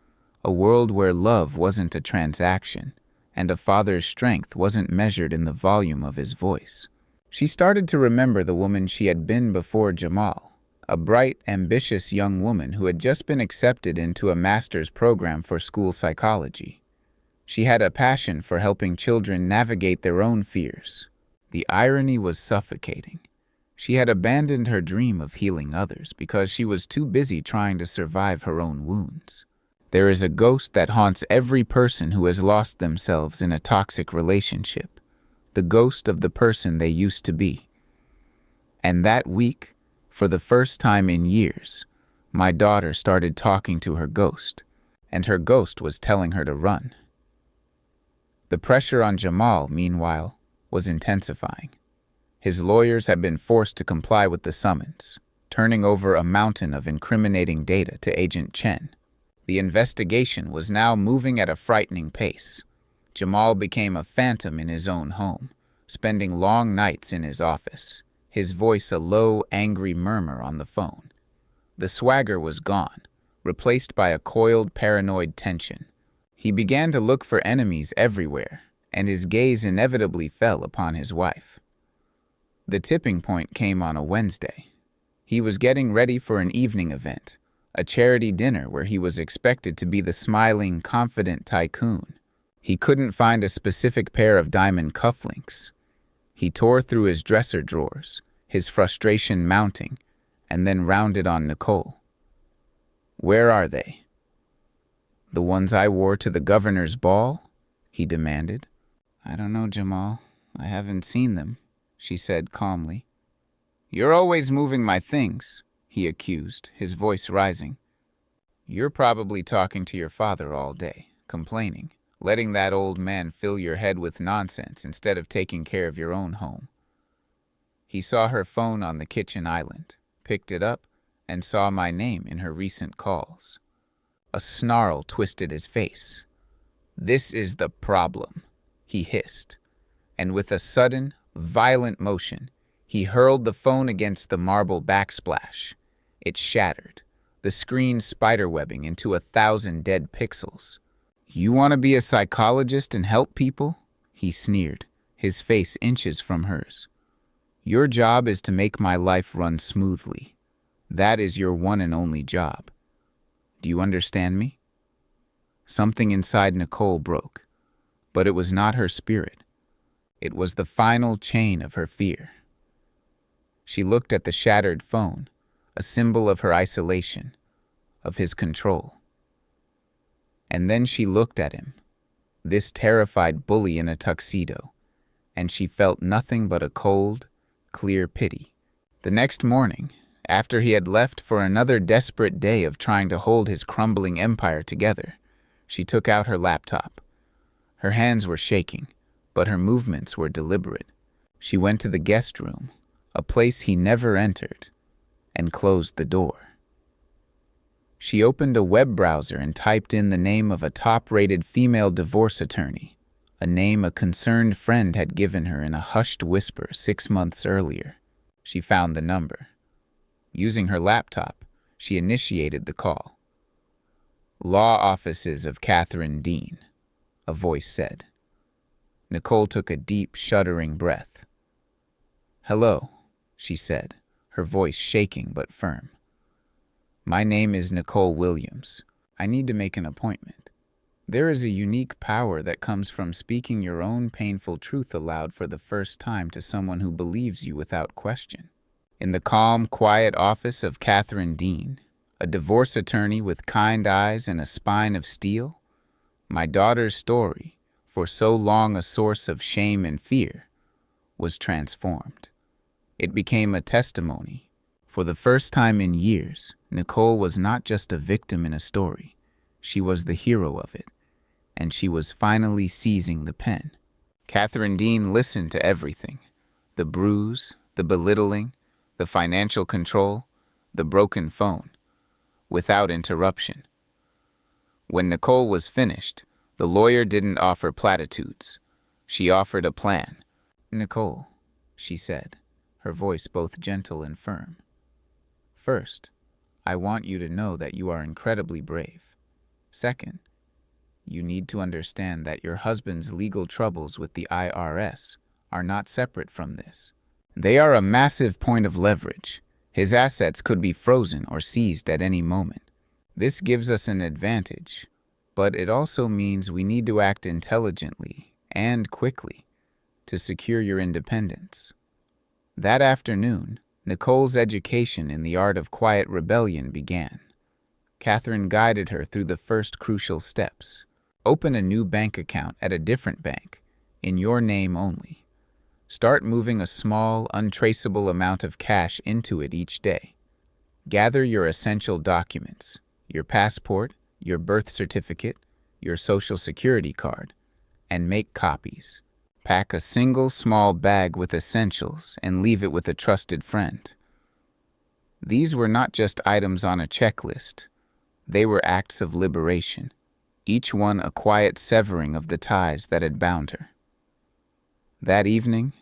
Speaker 1: a world where love wasn't a transaction, and a father's strength wasn't measured in the volume of his voice. She started to remember the woman she had been before Jamal, a bright, ambitious young woman who had just been accepted into a master's program for school psychology. She had a passion for helping children navigate their own fears. The irony was suffocating. She had abandoned her dream of healing others because she was too busy trying to survive her own wounds. There is a ghost that haunts every person who has lost themselves in a toxic relationship, the ghost of the person they used to be. And that week, for the first time in years, my daughter started talking to her ghost, and her ghost was telling her to run. The pressure on Jamal, meanwhile, was intensifying. His lawyers had been forced to comply with the summons, turning over a mountain of incriminating data to Agent Chen. The investigation was now moving at a frightening pace. Jamal became a phantom in his own home, spending long nights in his office, his voice a low, angry murmur on the phone. The swagger was gone, replaced by a coiled, paranoid tension. He began to look for enemies everywhere, and his gaze inevitably fell upon his wife. The tipping point came on a Wednesday. He was getting ready for an evening event, a charity dinner where he was expected to be the smiling, confident tycoon. He couldn't find a specific pair of diamond cufflinks. He tore through his dresser drawers, his frustration mounting, and then rounded on Nicole. "Where are they?" "The ones I wore to the governor's ball?" he demanded. "I don't know, Jamal. I haven't seen them," she said calmly. "You're always moving my things," he accused, his voice rising. "You're probably talking to your father all day, complaining, letting that old man fill your head with nonsense instead of taking care of your own home." He saw her phone on the kitchen island, picked it up, and saw my name in her recent calls. A snarl twisted his face. "This is the problem," he hissed, and with a sudden, violent motion, he hurled the phone against the marble backsplash. It shattered, the screen spiderwebbing into 1,000 dead pixels. "You want to be a psychologist and help people?" he sneered, his face inches from hers. "Your job is to make my life run smoothly. That is your one and only job. Do you understand me?" Something inside Nicole broke, but it was not her spirit. It was the final chain of her fear. She looked at the shattered phone, a symbol of her isolation, of his control. And then she looked at him, this terrified bully in a tuxedo, and she felt nothing but a cold, clear pity. The next morning, after he had left for another desperate day of trying to hold his crumbling empire together, she took out her laptop. Her hands were shaking, but her movements were deliberate. She went to the guest room, a place he never entered, and closed the door. She opened a web browser and typed in the name of a top-rated female divorce attorney, a name a concerned friend had given her in a hushed whisper 6 months earlier. She found the number. Using her laptop, she initiated the call. "Law offices of Catherine Dean," a voice said. Nicole took a deep, shuddering breath. "Hello," she said, her voice shaking but firm. "My name is Nicole Williams. I need to make an appointment." There is a unique power that comes from speaking your own painful truth aloud for the first time to someone who believes you without question. In the calm, quiet office of Catherine Dean, a divorce attorney with kind eyes and a spine of steel, my daughter's story, for so long a source of shame and fear, was transformed. It became a testimony. For the first time in years, Nicole was not just a victim in a story. She was the hero of it, and she was finally seizing the pen. Catherine Dean listened to everything: the bruise, the belittling, the financial control, the broken phone, without interruption. When Nicole was finished, the lawyer didn't offer platitudes. She offered a plan. "Nicole," she said, her voice both gentle and firm. "First, I want you to know that you are incredibly brave. Second, you need to understand that your husband's legal troubles with the IRS are not separate from this. They are a massive point of leverage. His assets could be frozen or seized at any moment. This gives us an advantage, but it also means we need to act intelligently and quickly to secure your independence." That afternoon, Nicole's education in the art of quiet rebellion began. Catherine guided her through the first crucial steps. Open a new bank account at a different bank, in your name only. Start moving a small, untraceable amount of cash into it each day. Gather your essential documents: your passport, your birth certificate, your social security card, and make copies. Pack a single small bag with essentials and leave it with a trusted friend. These were not just items on a checklist. They were acts of liberation, each one a quiet severing of the ties that had bound her. That evening,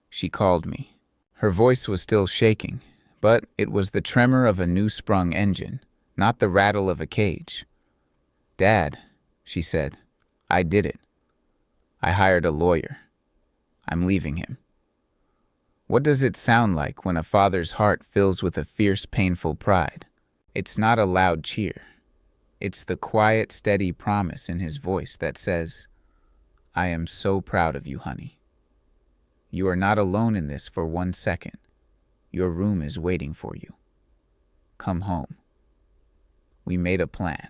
Speaker 1: she called me. Her voice was still shaking, but it was the tremor of a new-sprung engine, not the rattle of a cage. "Dad," she said, "I did it. I hired a lawyer. I'm leaving him." What does it sound like when a father's heart fills with a fierce, painful pride? It's not a loud cheer. It's the quiet, steady promise in his voice that says, "I am so proud of you, honey. You are not alone in this for 1 second. Your room is waiting for you. Come home." We made a plan.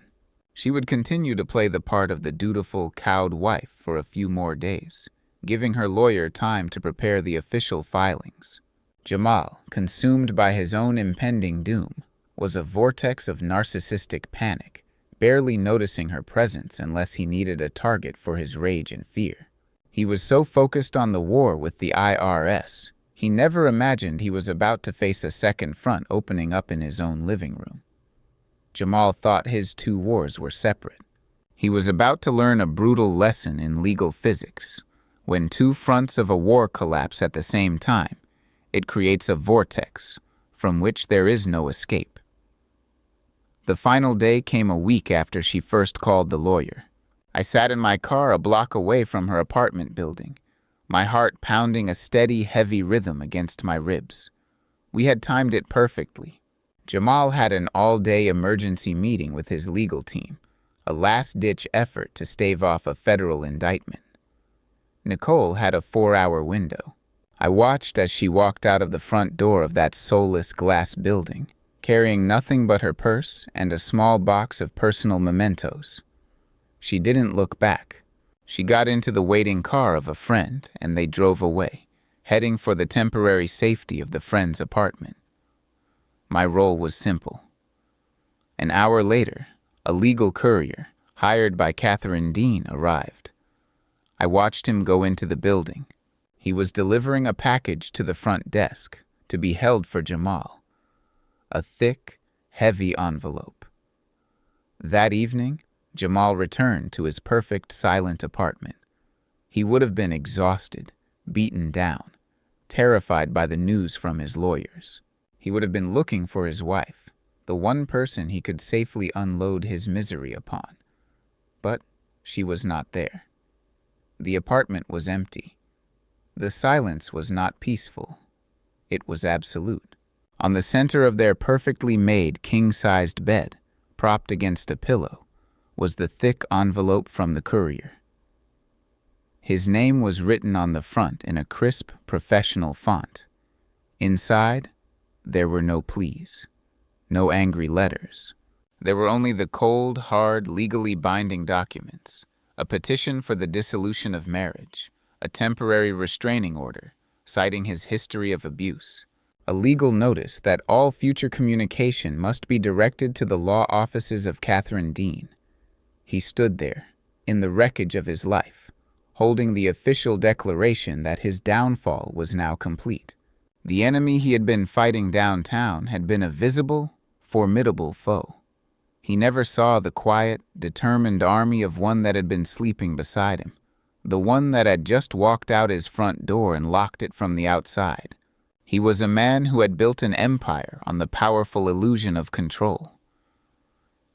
Speaker 1: She would continue to play the part of the dutiful, cowed wife for a few more days, giving her lawyer time to prepare the official filings. Jamal, consumed by his own impending doom, was a vortex of narcissistic panic, barely noticing her presence unless he needed a target for his rage and fear. He was so focused on the war with the IRS, he never imagined he was about to face a second front opening up in his own living room. Jamal thought his two wars were separate. He was about to learn a brutal lesson in legal physics. When two fronts of a war collapse at the same time, it creates a vortex from which there is no escape. The final day came a week after she first called the lawyer. I sat in my car a block away from her apartment building, my heart pounding a steady, heavy rhythm against my ribs. We had timed it perfectly. Jamal had an all-day emergency meeting with his legal team, a last-ditch effort to stave off a federal indictment. Nicole had a 4-hour window. I watched as she walked out of the front door of that soulless glass building, carrying nothing but her purse and a small box of personal mementos. She didn't look back. She got into the waiting car of a friend and they drove away, heading for the temporary safety of the friend's apartment. My role was simple. An hour later, a legal courier, hired by Catherine Dean, arrived. I watched him go into the building. He was delivering a package to the front desk to be held for Jamal. A thick, heavy envelope. That evening, Jamal returned to his perfect, silent apartment. He would have been exhausted, beaten down, terrified by the news from his lawyers. He would have been looking for his wife, the one person he could safely unload his misery upon. But she was not there. The apartment was empty. The silence was not peaceful. It was absolute. On the center of their perfectly made king-sized bed, propped against a pillow, was the thick envelope from the courier. His name was written on the front in a crisp, professional font. Inside, there were no pleas, no angry letters. There were only the cold, hard, legally binding documents, a petition for the dissolution of marriage, a temporary restraining order citing his history of abuse, a legal notice that all future communication must be directed to the law offices of Catherine Dean. He stood there, in the wreckage of his life, holding the official declaration that his downfall was now complete. The enemy he had been fighting downtown had been a visible, formidable foe. He never saw the quiet, determined army of one that had been sleeping beside him, the one that had just walked out his front door and locked it from the outside. He was a man who had built an empire on the powerful illusion of control.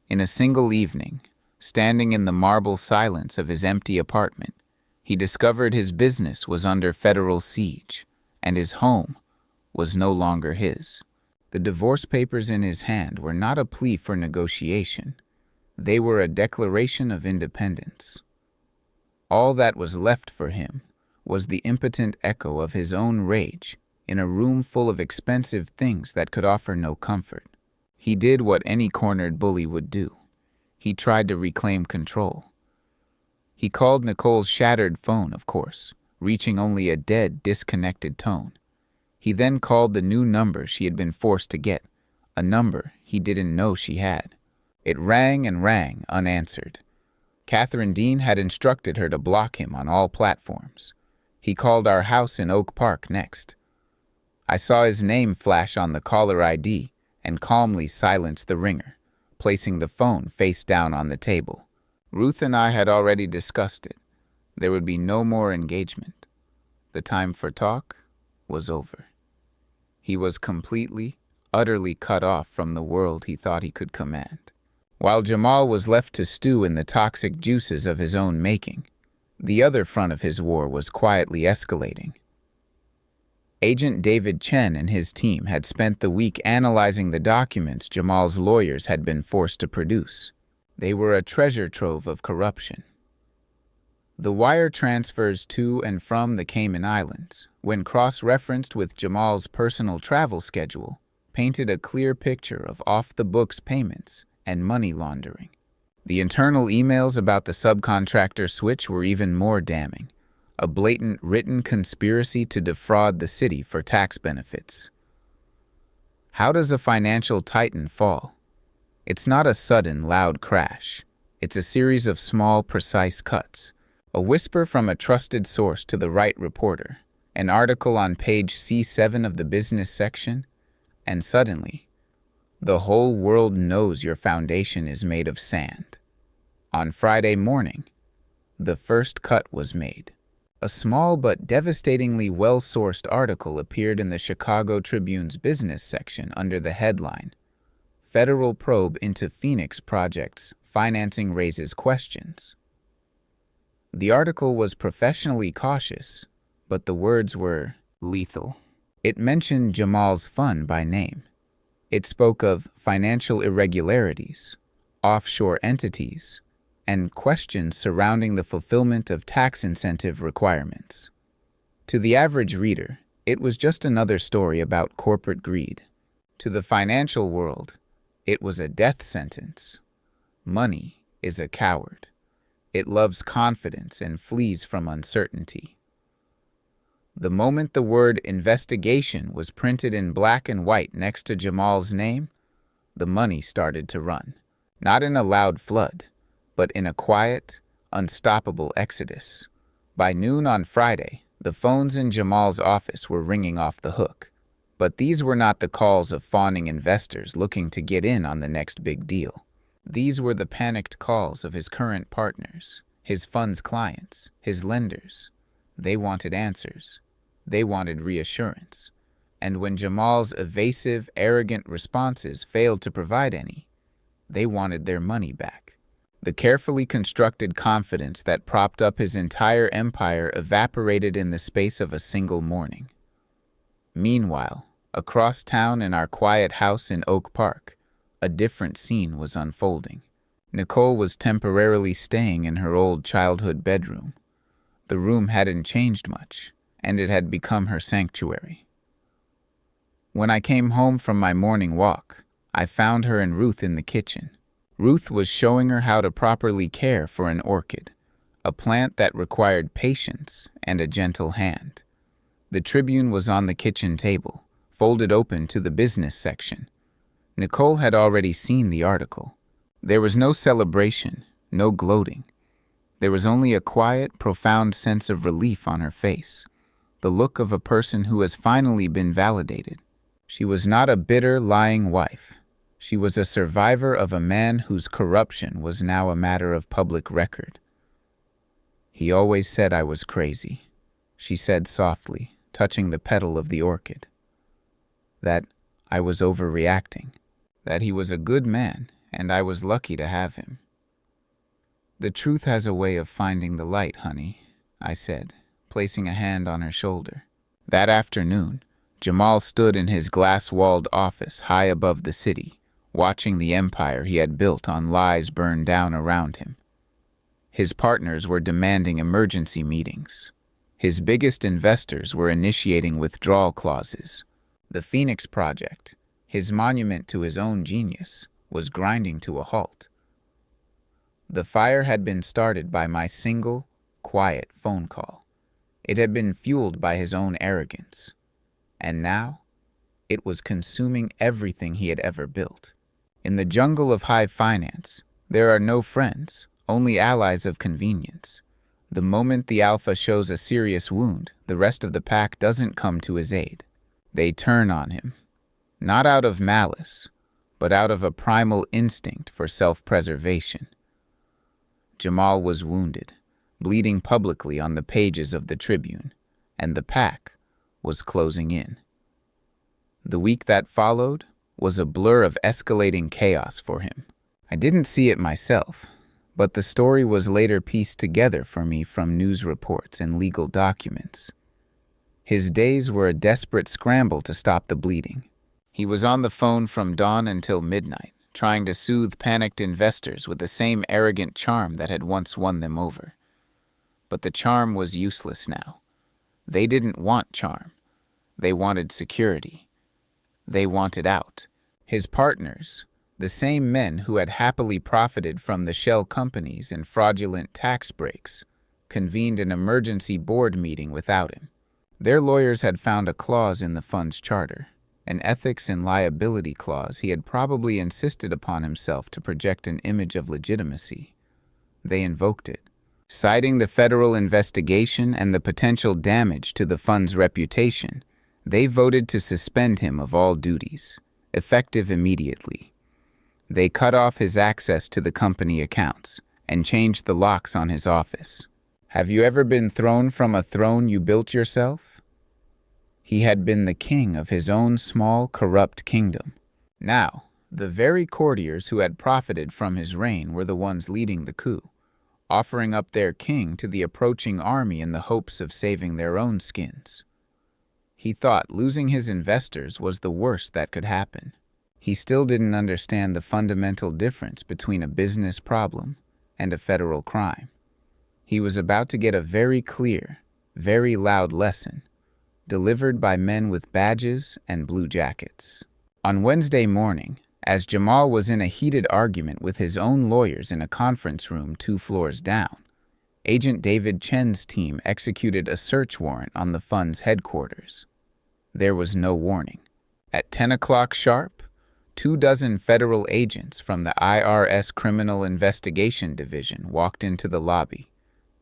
Speaker 1: In a single evening, standing in the marble silence of his empty apartment, he discovered his business was under federal siege, and his home was no longer his. The divorce papers in his hand were not a plea for negotiation. They were a declaration of independence. All that was left for him was the impotent echo of his own rage in a room full of expensive things that could offer no comfort. He did what any cornered bully would do. He tried to reclaim control. He called Nicole's shattered phone, of course, reaching only a dead, disconnected tone. He then called the new number she had been forced to get, a number he didn't know she had. It rang and rang, unanswered. Catherine Dean had instructed her to block him on all platforms. He called our house in Oak Park next. I saw his name flash on the caller ID and calmly silenced the ringer, placing the phone face down on the table. Ruth and I had already discussed it. There would be no more engagement. The time for talk was over. He was completely, utterly cut off from the world he thought he could command. While Jamal was left to stew in the toxic juices of his own making, the other front of his war was quietly escalating. Agent David Chen and his team had spent the week analyzing the documents Jamal's lawyers had been forced to produce. They were a treasure trove of corruption. The wire transfers to and from the Cayman Islands, when cross-referenced with Jamal's personal travel schedule, painted a clear picture of off-the-books payments and money laundering. The internal emails about the subcontractor switch were even more damning, a blatant written conspiracy to defraud the city for tax benefits. How does a financial titan fall? It's not a sudden, loud crash. It's a series of small, precise cuts. A whisper from a trusted source to the right reporter, an article on page C7 of the business section, and suddenly, the whole world knows your foundation is made of sand. On Friday morning, the first cut was made. A small but devastatingly well-sourced article appeared in the Chicago Tribune's business section under the headline, "Federal Probe into Phoenix Project's Financing Raises Questions." The article was professionally cautious, but the words were lethal. It mentioned Jamal's fund by name. It spoke of financial irregularities, offshore entities, and questions surrounding the fulfillment of tax incentive requirements. To the average reader, it was just another story about corporate greed. To the financial world, it was a death sentence. Money is a coward. It loves confidence and flees from uncertainty. The moment the word investigation was printed in black and white next to Jamal's name, the money started to run. Not in a loud flood, but in a quiet, unstoppable exodus. By noon on Friday, the phones in Jamal's office were ringing off the hook. But these were not the calls of fawning investors looking to get in on the next big deal. These were the panicked calls of his current partners, his fund's clients, his lenders. They wanted answers. They wanted reassurance. And when Jamal's evasive, arrogant responses failed to provide any, they wanted their money back. The carefully constructed confidence that propped up his entire empire evaporated in the space of a single morning. Meanwhile, across town in our quiet house in Oak Park, a different scene was unfolding. Nicole was temporarily staying in her old childhood bedroom. The room hadn't changed much, and it had become her sanctuary. When I came home from my morning walk, I found her and Ruth in the kitchen. Ruth was showing her how to properly care for an orchid, a plant that required patience and a gentle hand. The Tribune was on the kitchen table, folded open to the business section. Nicole had already seen the article. There was no celebration, no gloating. There was only a quiet, profound sense of relief on her face, the look of a person who has finally been validated. She was not a bitter, lying wife. She was a survivor of a man whose corruption was now a matter of public record. "He always said I was crazy," she said softly, touching the petal of the orchid. "That I was overreacting. That he was a good man, and I was lucky to have him." "The truth has a way of finding the light, honey," I said, placing a hand on her shoulder. That afternoon, Jamal stood in his glass-walled office high above the city, watching the empire he had built on lies burn down around him. His partners were demanding emergency meetings. His biggest investors were initiating withdrawal clauses. The Phoenix Project, his monument to his own genius, was grinding to a halt. The fire had been started by my single, quiet phone call. It had been fueled by his own arrogance. And now, it was consuming everything he had ever built. In the jungle of high finance, there are no friends, only allies of convenience. The moment the alpha shows a serious wound, the rest of the pack doesn't come to his aid. They turn on him, not out of malice, but out of a primal instinct for self-preservation. Jamal was wounded, bleeding publicly on the pages of the Tribune, and the pack was closing in. The week that followed was a blur of escalating chaos for him. I didn't see it myself, but the story was later pieced together for me from news reports and legal documents. His days were a desperate scramble to stop the bleeding. He was on the phone from dawn until midnight, trying to soothe panicked investors with the same arrogant charm that had once won them over. But the charm was useless now. They didn't want charm. They wanted security. They wanted out. His partners, the same men who had happily profited from the shell companies and fraudulent tax breaks, convened an emergency board meeting without him. Their lawyers had found a clause in the fund's charter, an ethics and liability clause he had probably insisted upon himself to project an image of legitimacy. They invoked it. Citing the federal investigation and the potential damage to the fund's reputation, they voted to suspend him of all duties, effective immediately. They cut off his access to the company accounts and changed the locks on his office. Have you ever been thrown from a throne you built yourself? He had been the king of his own small, corrupt kingdom. Now, the very courtiers who had profited from his reign were the ones leading the coup, offering up their king to the approaching army in the hopes of saving their own skins. He thought losing his investors was the worst that could happen. He still didn't understand the fundamental difference between a business problem and a federal crime. He was about to get a very clear, very loud lesson, delivered by men with badges and blue jackets. On Wednesday morning, as Jamal was in a heated argument with his own lawyers in a conference room 2 floors down, Agent David Chen's team executed a search warrant on the fund's headquarters. There was no warning. At 10 o'clock sharp, 24 federal agents from the IRS Criminal Investigation Division walked into the lobby,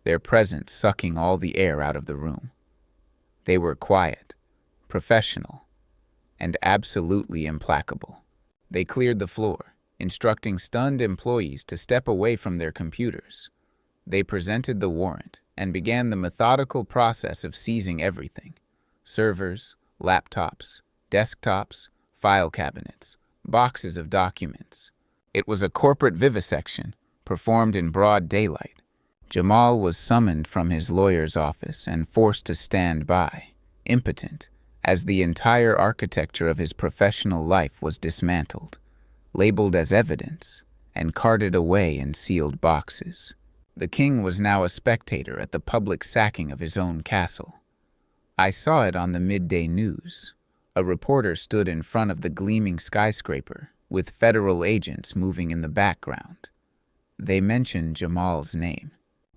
Speaker 1: their presence sucking all the air out of the room. They were quiet, professional, and absolutely implacable. They cleared the floor, instructing stunned employees to step away from their computers. They presented the warrant and began the methodical process of seizing everything: servers, laptops, desktops, file cabinets, boxes of documents. It was a corporate vivisection, performed in broad daylight. Jamal was summoned from his lawyer's office and forced to stand by, impotent, as the entire architecture of his professional life was dismantled, labeled as evidence, and carted away in sealed boxes. The king was now a spectator at the public sacking of his own castle. I saw it on the midday news. A reporter stood in front of the gleaming skyscraper, with federal agents moving in the background. They mentioned Jamal's name.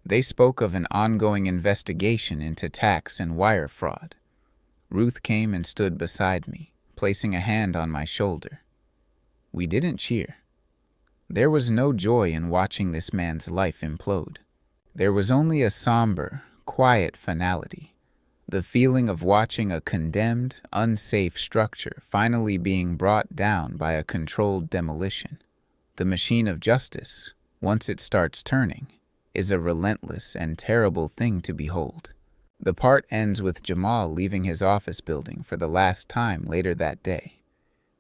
Speaker 1: They spoke of an ongoing investigation into tax and wire fraud. Ruth came and stood beside me, placing a hand on my shoulder. We didn't cheer. There was no joy in watching this man's life implode. There was only a somber, quiet finality, the feeling of watching a condemned, unsafe structure finally being brought down by a controlled demolition. The machine of justice, once it starts turning, is a relentless and terrible thing to behold. The part ends with Jamal leaving his office building for the last time later that day.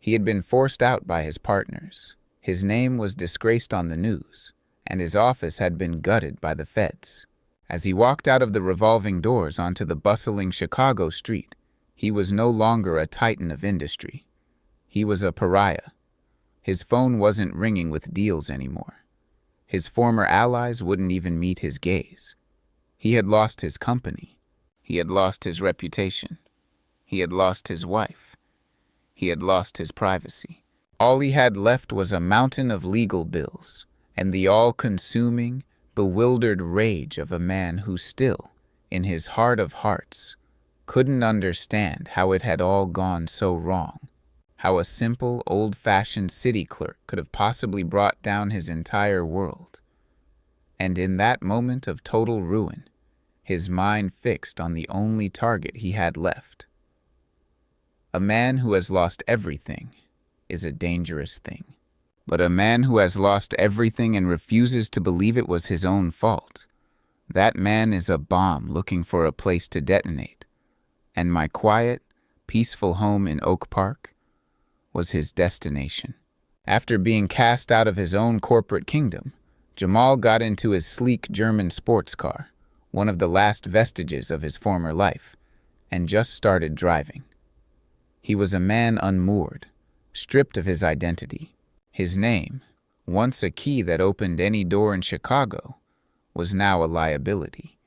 Speaker 1: He had been forced out by his partners. His name was disgraced on the news, and his office had been gutted by the feds. As he walked out of the revolving doors onto the bustling Chicago street, he was no longer a titan of industry. He was a pariah. His phone wasn't ringing with deals anymore. His former allies wouldn't even meet his gaze. He had lost his company. He had lost his reputation. He had lost his wife. He had lost his privacy. All he had left was a mountain of legal bills and the all-consuming, bewildered rage of a man who still, in his heart of hearts, couldn't understand how it had all gone so wrong, how a simple, old-fashioned city clerk could have possibly brought down his entire world. And in that moment of total ruin, his mind fixed on the only target he had left. A man who has lost everything is a dangerous thing. But a man who has lost everything and refuses to believe it was his own fault, that man is a bomb looking for a place to detonate. And my quiet, peaceful home in Oak Park was his destination. After being cast out of his own corporate kingdom, Jamal got into his sleek German sports car, one of the last vestiges of his former life, and just started driving. He was a man unmoored, stripped of his identity. His name, once a key that opened any door in Chicago, was now a liability.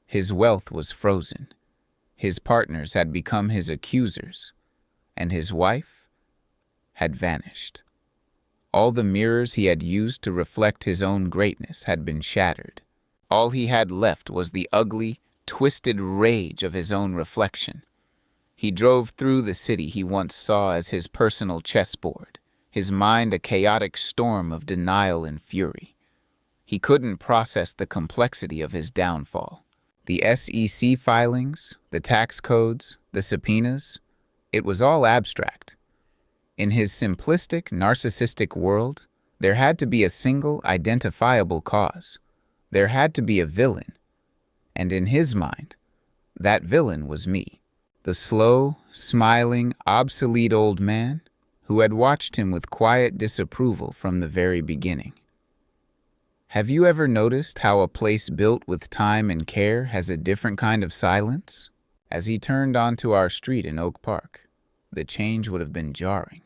Speaker 1: His wealth was frozen. His partners had become his accusers, and his wife had vanished. All the mirrors he had used to reflect his own greatness had been shattered. All he had left was the ugly, twisted rage of his own reflection. He drove through the city he once saw as his personal chessboard, his mind a chaotic storm of denial and fury. He couldn't process the complexity of his downfall. The SEC filings, the tax codes, the subpoenas, it was all abstract. In his simplistic, narcissistic world, there had to be a single, identifiable cause. There had to be a villain. And in his mind, that villain was me. The slow, smiling, obsolete old man who had watched him with quiet disapproval from the very beginning. Have you ever noticed how a place built with time and care has a different kind of silence? As he turned onto our street in Oak Park, the change would have been jarring.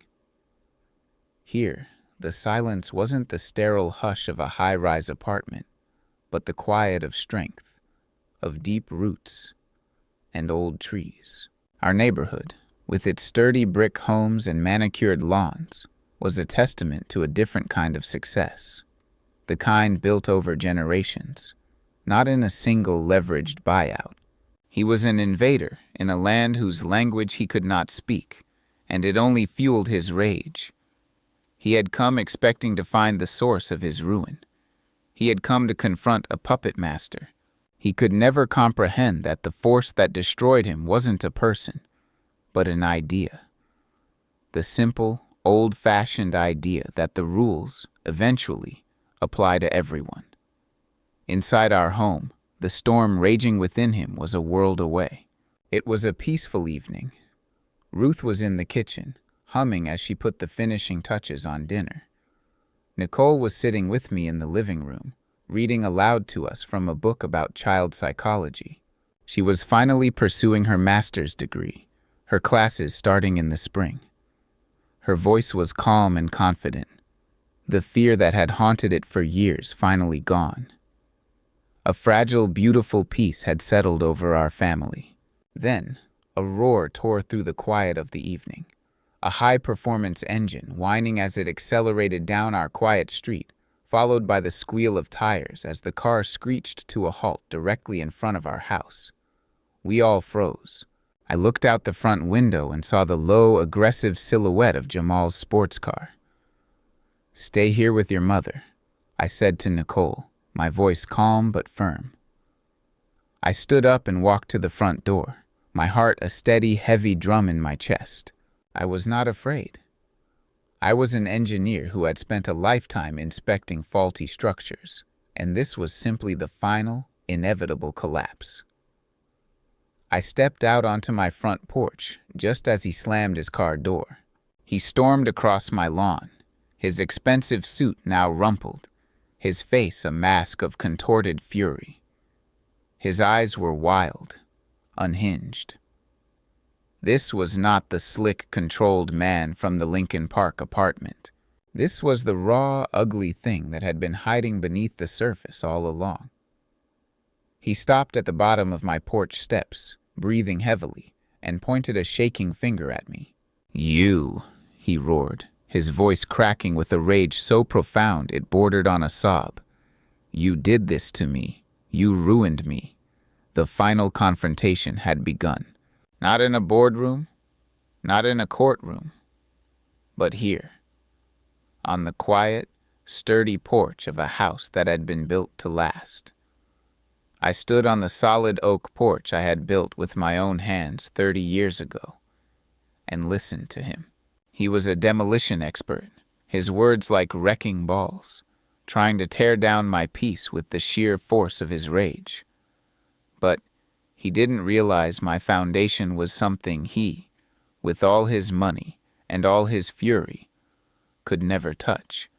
Speaker 1: Here, the silence wasn't the sterile hush of a high-rise apartment, but the quiet of strength, of deep roots, and old trees. Our neighborhood, with its sturdy brick homes and manicured lawns, was a testament to a different kind of success, the kind built over generations, not in a single leveraged buyout. He was an invader in a land whose language he could not speak, and it only fueled his rage. He had come expecting to find the source of his ruin. He had come to confront a puppet master. He could never comprehend that the force that destroyed him wasn't a person, but an idea. The simple, old-fashioned idea that the rules, eventually, apply to everyone. Inside our home, the storm raging within him was a world away. It was a peaceful evening. Ruth was in the kitchen, humming as she put the finishing touches on dinner. Nicole was sitting with me in the living room, reading aloud to us from a book about child psychology. She was finally pursuing her master's degree, her classes starting in the spring. Her voice was calm and confident, the fear that had haunted it for years finally gone. A fragile, beautiful peace had settled over our family. Then, a roar tore through the quiet of the evening. A high-performance engine whining as it accelerated down our quiet street, followed by the squeal of tires as the car screeched to a halt directly in front of our house. We all froze. I looked out the front window and saw the low, aggressive silhouette of Jamal's sports car. "Stay here with your mother," I said to Nicole, my voice calm but firm. I stood up and walked to the front door, my heart a steady, heavy drum in my chest. I was not afraid. I was an engineer who had spent a lifetime inspecting faulty structures, and this was simply the final, inevitable collapse. I stepped out onto my front porch just as he slammed his car door. He stormed across my lawn, his expensive suit now rumpled, his face a mask of contorted fury. His eyes were wild, unhinged. This was not the slick, controlled man from the Lincoln Park apartment. This was the raw, ugly thing that had been hiding beneath the surface all along. He stopped at the bottom of my porch steps, breathing heavily, and pointed a shaking finger at me. "You," he roared, his voice cracking with a rage so profound it bordered on a sob. "You did this to me. You ruined me." The final confrontation had begun. Not in a boardroom, not in a courtroom, but here, on the quiet, sturdy porch of a house that had been built to last. I stood on the solid oak porch I had built with my own hands 30 years ago, and listened to him. He was a demolition expert, his words like wrecking balls, trying to tear down my peace with the sheer force of his rage. But he didn't realize my foundation was something he, with all his money and all his fury, could never touch.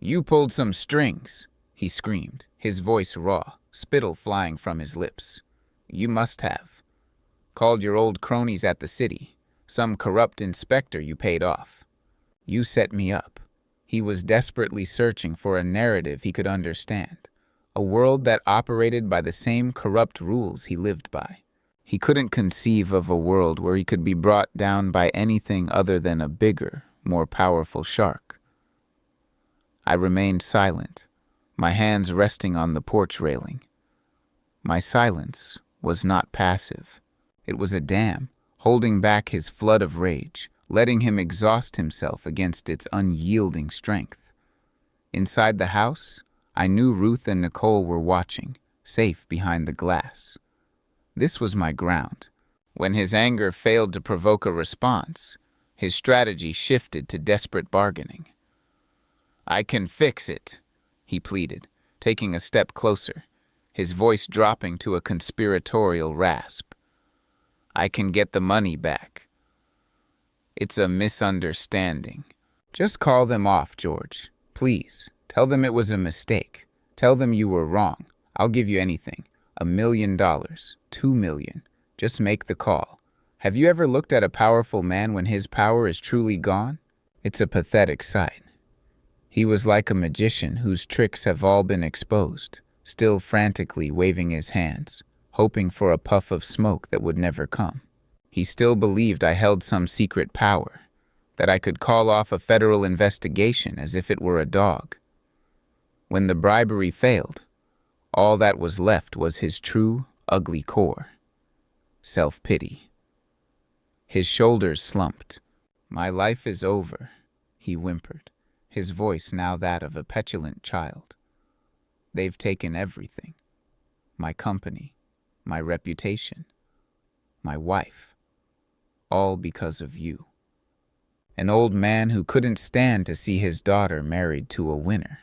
Speaker 1: "You pulled some strings," he screamed, his voice raw, spittle flying from his lips. "You must have. Called your old cronies at the city, some corrupt inspector you paid off. You set me up." He was desperately searching for a narrative he could understand, a world that operated by the same corrupt rules he lived by. He couldn't conceive of a world where he could be brought down by anything other than a bigger, more powerful shark. I remained silent, my hands resting on the porch railing. My silence was not passive. It was a dam, holding back his flood of rage, letting him exhaust himself against its unyielding strength. Inside the house, I knew Ruth and Nicole were watching, safe behind the glass. This was my ground. When his anger failed to provoke a response, his strategy shifted to desperate bargaining. "I can fix it," he pleaded, taking a step closer, his voice dropping to a conspiratorial rasp. "I can get the money back. It's a misunderstanding." "Just call them off, George. Please. Tell them it was a mistake. Tell them you were wrong. I'll give you anything. $1 million, $2 million. Just make the call. Have you ever looked at a powerful man when his power is truly gone? It's a pathetic sight." He was like a magician whose tricks have all been exposed, still frantically waving his hands, hoping for a puff of smoke that would never come. He still believed I held some secret power, that I could call off a federal investigation as if it were a dog. When the bribery failed, all that was left was his true, ugly core. Self-pity. His shoulders slumped. "My life is over," he whimpered, his voice now that of a petulant child. "They've taken everything. My company, my reputation, my wife. All because of you." An old man who couldn't stand to see his daughter married to a winner.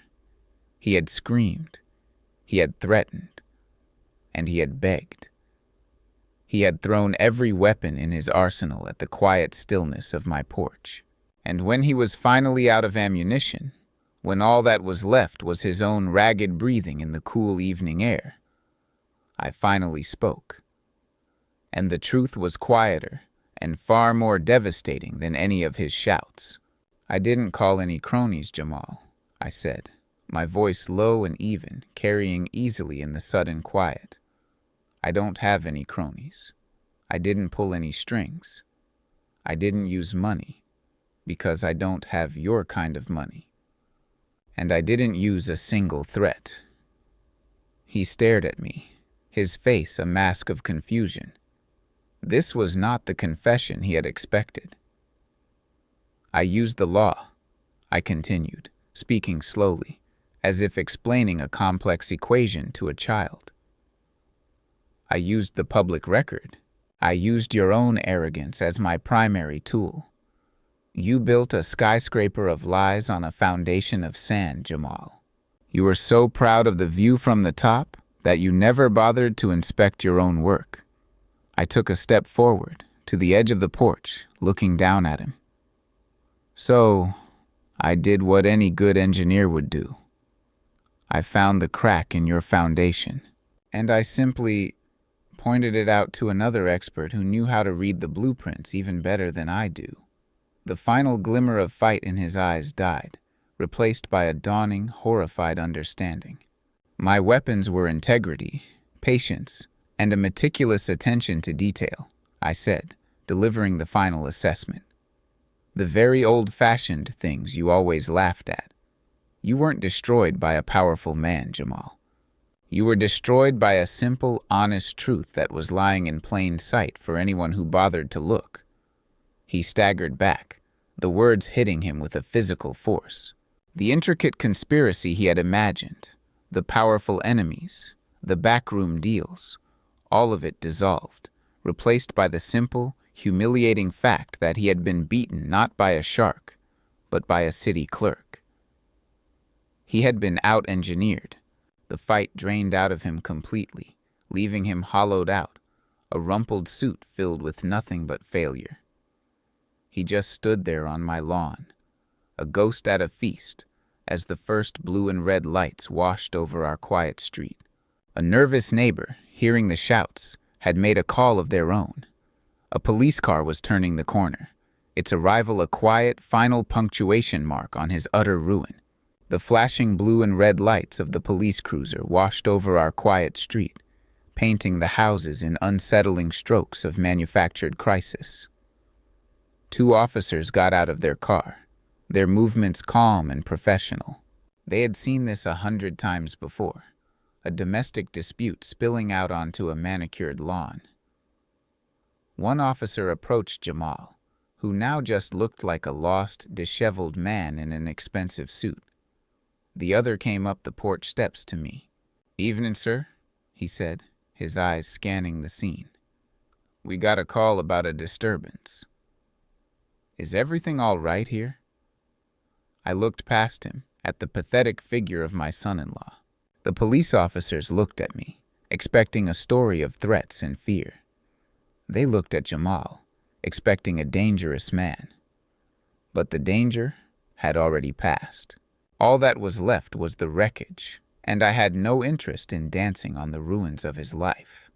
Speaker 1: He had screamed. He had threatened. And he had begged. He had thrown every weapon in his arsenal at the quiet stillness of my porch. And when he was finally out of ammunition, when all that was left was his own ragged breathing in the cool evening air, I finally spoke. And the truth was quieter and far more devastating than any of his shouts. "I didn't call any cronies, Jamal," I said, my voice low and even, carrying easily in the sudden quiet. "I don't have any cronies. I didn't pull any strings. I didn't use money, because I don't have your kind of money. And I didn't use a single threat." He stared at me, his face a mask of confusion. This was not the confession he had expected. "I used the law," I continued, speaking slowly, as if explaining a complex equation to a child. "I used the public record. I used your own arrogance as my primary tool. You built a skyscraper of lies on a foundation of sand, Jamal. You were so proud of the view from the top that you never bothered to inspect your own work." I took a step forward, to the edge of the porch, looking down at him. "So, I did what any good engineer would do. I found the crack in your foundation, and I simply pointed it out to another expert who knew how to read the blueprints even better than I do." The final glimmer of fight in his eyes died, replaced by a dawning, horrified understanding. "My weapons were integrity, patience, and a meticulous attention to detail," I said, delivering the final assessment. "The very old-fashioned things you always laughed at. You weren't destroyed by a powerful man, Jamal. You were destroyed by a simple, honest truth that was lying in plain sight for anyone who bothered to look." He staggered back, the words hitting him with a physical force. The intricate conspiracy he had imagined, the powerful enemies, the backroom deals, all of it dissolved, replaced by the simple, humiliating fact that he had been beaten not by a shark, but by a city clerk. He had been out-engineered. The fight drained out of him completely, leaving him hollowed out, a rumpled suit filled with nothing but failure. He just stood there on my lawn, a ghost at a feast, as the first blue and red lights washed over our quiet street. A nervous neighbor, hearing the shouts, had made a call of their own. A police car was turning the corner, its arrival a quiet, final punctuation mark on his utter ruin. The flashing blue and red lights of the police cruiser washed over our quiet street, painting the houses in unsettling strokes of manufactured crisis. Two officers got out of their car, their movements calm and professional. They had seen this 100 times before, a domestic dispute spilling out onto a manicured lawn. One officer approached Jamal, who now just looked like a lost, disheveled man in an expensive suit. The other came up the porch steps to me. "Evening, sir," he said, his eyes scanning the scene. "We got a call about a disturbance. Is everything all right here?" I looked past him, at the pathetic figure of my son-in-law. The police officers looked at me, expecting a story of threats and fear. They looked at Jamal, expecting a dangerous man. But the danger had already passed. All that was left was the wreckage, and I had no interest in dancing on the ruins of his life.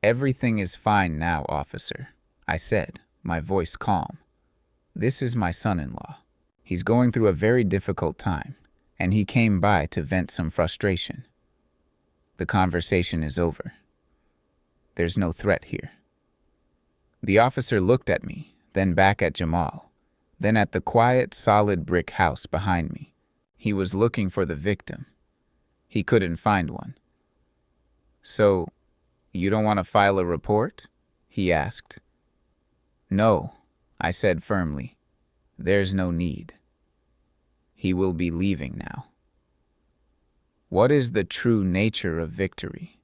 Speaker 1: "Everything is fine now, officer," I said, my voice calm. "This is my son-in-law. He's going through a very difficult time, and he came by to vent some frustration. The conversation is over. There's no threat here." The officer looked at me, then back at Jamal, then at the quiet, solid brick house behind me. He was looking for the victim. He couldn't find one. "So, you don't want to file a report?" he asked. "No," I said firmly. "There's no need. He will be leaving now." What is the true nature of victory?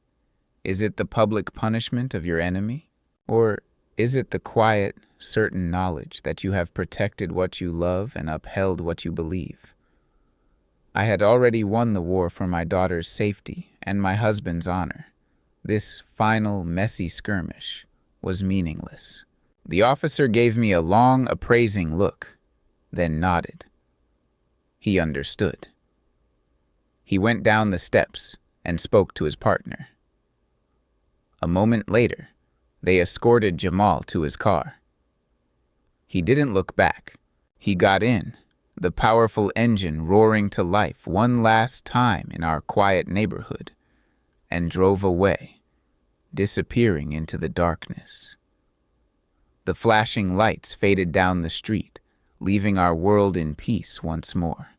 Speaker 1: Is it the public punishment of your enemy? Or is it the quiet, certain knowledge that you have protected what you love and upheld what you believe? I had already won the war for my daughter's safety and my husband's honor. This final, messy skirmish was meaningless. The officer gave me a long, appraising look, then nodded. He understood. He went down the steps and spoke to his partner. A moment later, they escorted Jamal to his car. He didn't look back. He got in, the powerful engine roaring to life one last time in our quiet neighborhood, and drove away, disappearing into the darkness. The flashing lights faded down the street, leaving our world in peace once more.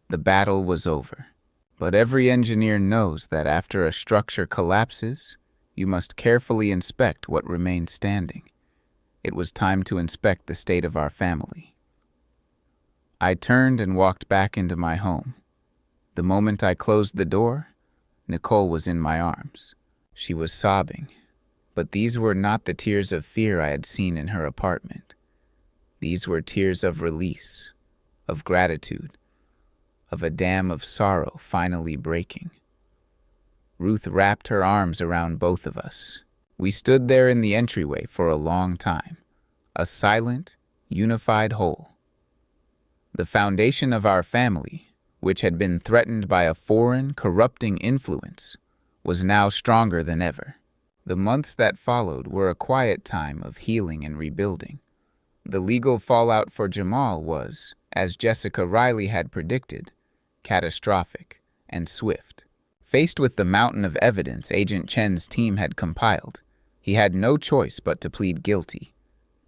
Speaker 1: The battle was over, but every engineer knows that after a structure collapses, you must carefully inspect what remains standing. It was time to inspect the state of our family. I turned and walked back into my home. The moment I closed the door, Nicole was in my arms. She was sobbing, but these were not the tears of fear I had seen in her apartment. These were tears of release, of gratitude, of a dam of sorrow finally breaking. Ruth wrapped her arms around both of us. We stood there in the entryway for a long time, a silent, unified whole. The foundation of our family, which had been threatened by a foreign, corrupting influence, was now stronger than ever. The months that followed were a quiet time of healing and rebuilding. The legal fallout for Jamal was, as Jessica Riley had predicted, catastrophic and swift. Faced with the mountain of evidence Agent Chen's team had compiled, he had no choice but to plead guilty.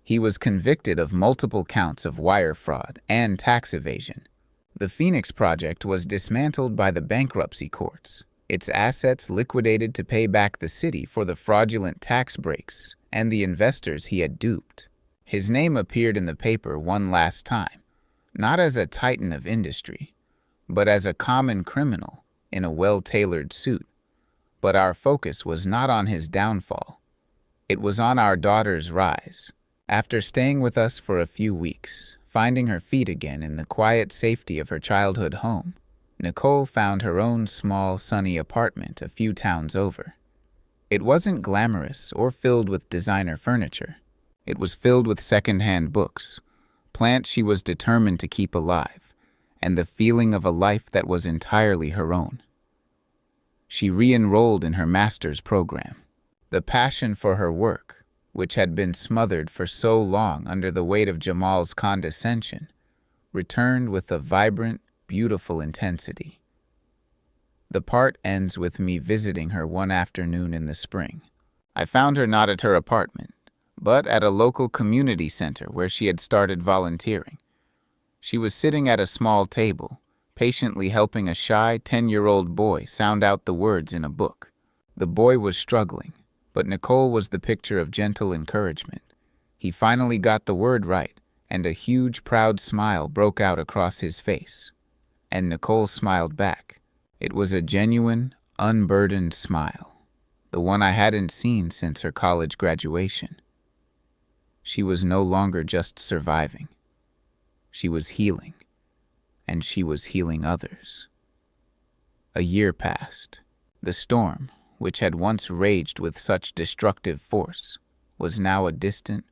Speaker 1: He was convicted of multiple counts of wire fraud and tax evasion. The Phoenix Project was dismantled by the bankruptcy courts, its assets liquidated to pay back the city for the fraudulent tax breaks and the investors he had duped. His name appeared in the paper one last time, not as a titan of industry, but as a common criminal in a well-tailored suit. But our focus was not on his downfall. It was on our daughter's rise. After staying with us for a few weeks, finding her feet again in the quiet safety of her childhood home, Nicole found her own small, sunny apartment a few towns over. It wasn't glamorous or filled with designer furniture. It was filled with second-hand books, plants she was determined to keep alive, and the feeling of a life that was entirely her own. She re-enrolled in her master's program. The passion for her work, which had been smothered for so long under the weight of Jamal's condescension, returned with a vibrant, beautiful intensity. The part ends with me visiting her one afternoon in the spring. I found her not at her apartment, but at a local community center where she had started volunteering. She was sitting at a small table, patiently helping a shy 10-year-old boy sound out the words in a book. The boy was struggling, but Nicole was the picture of gentle encouragement. He finally got the word right, and a huge, proud smile broke out across his face. And Nicole smiled back. It was a genuine, unburdened smile, the one I hadn't seen since her college graduation. She was no longer just surviving. She was healing, and she was healing others. A year passed. The storm, which had once raged with such destructive force, was now a distant,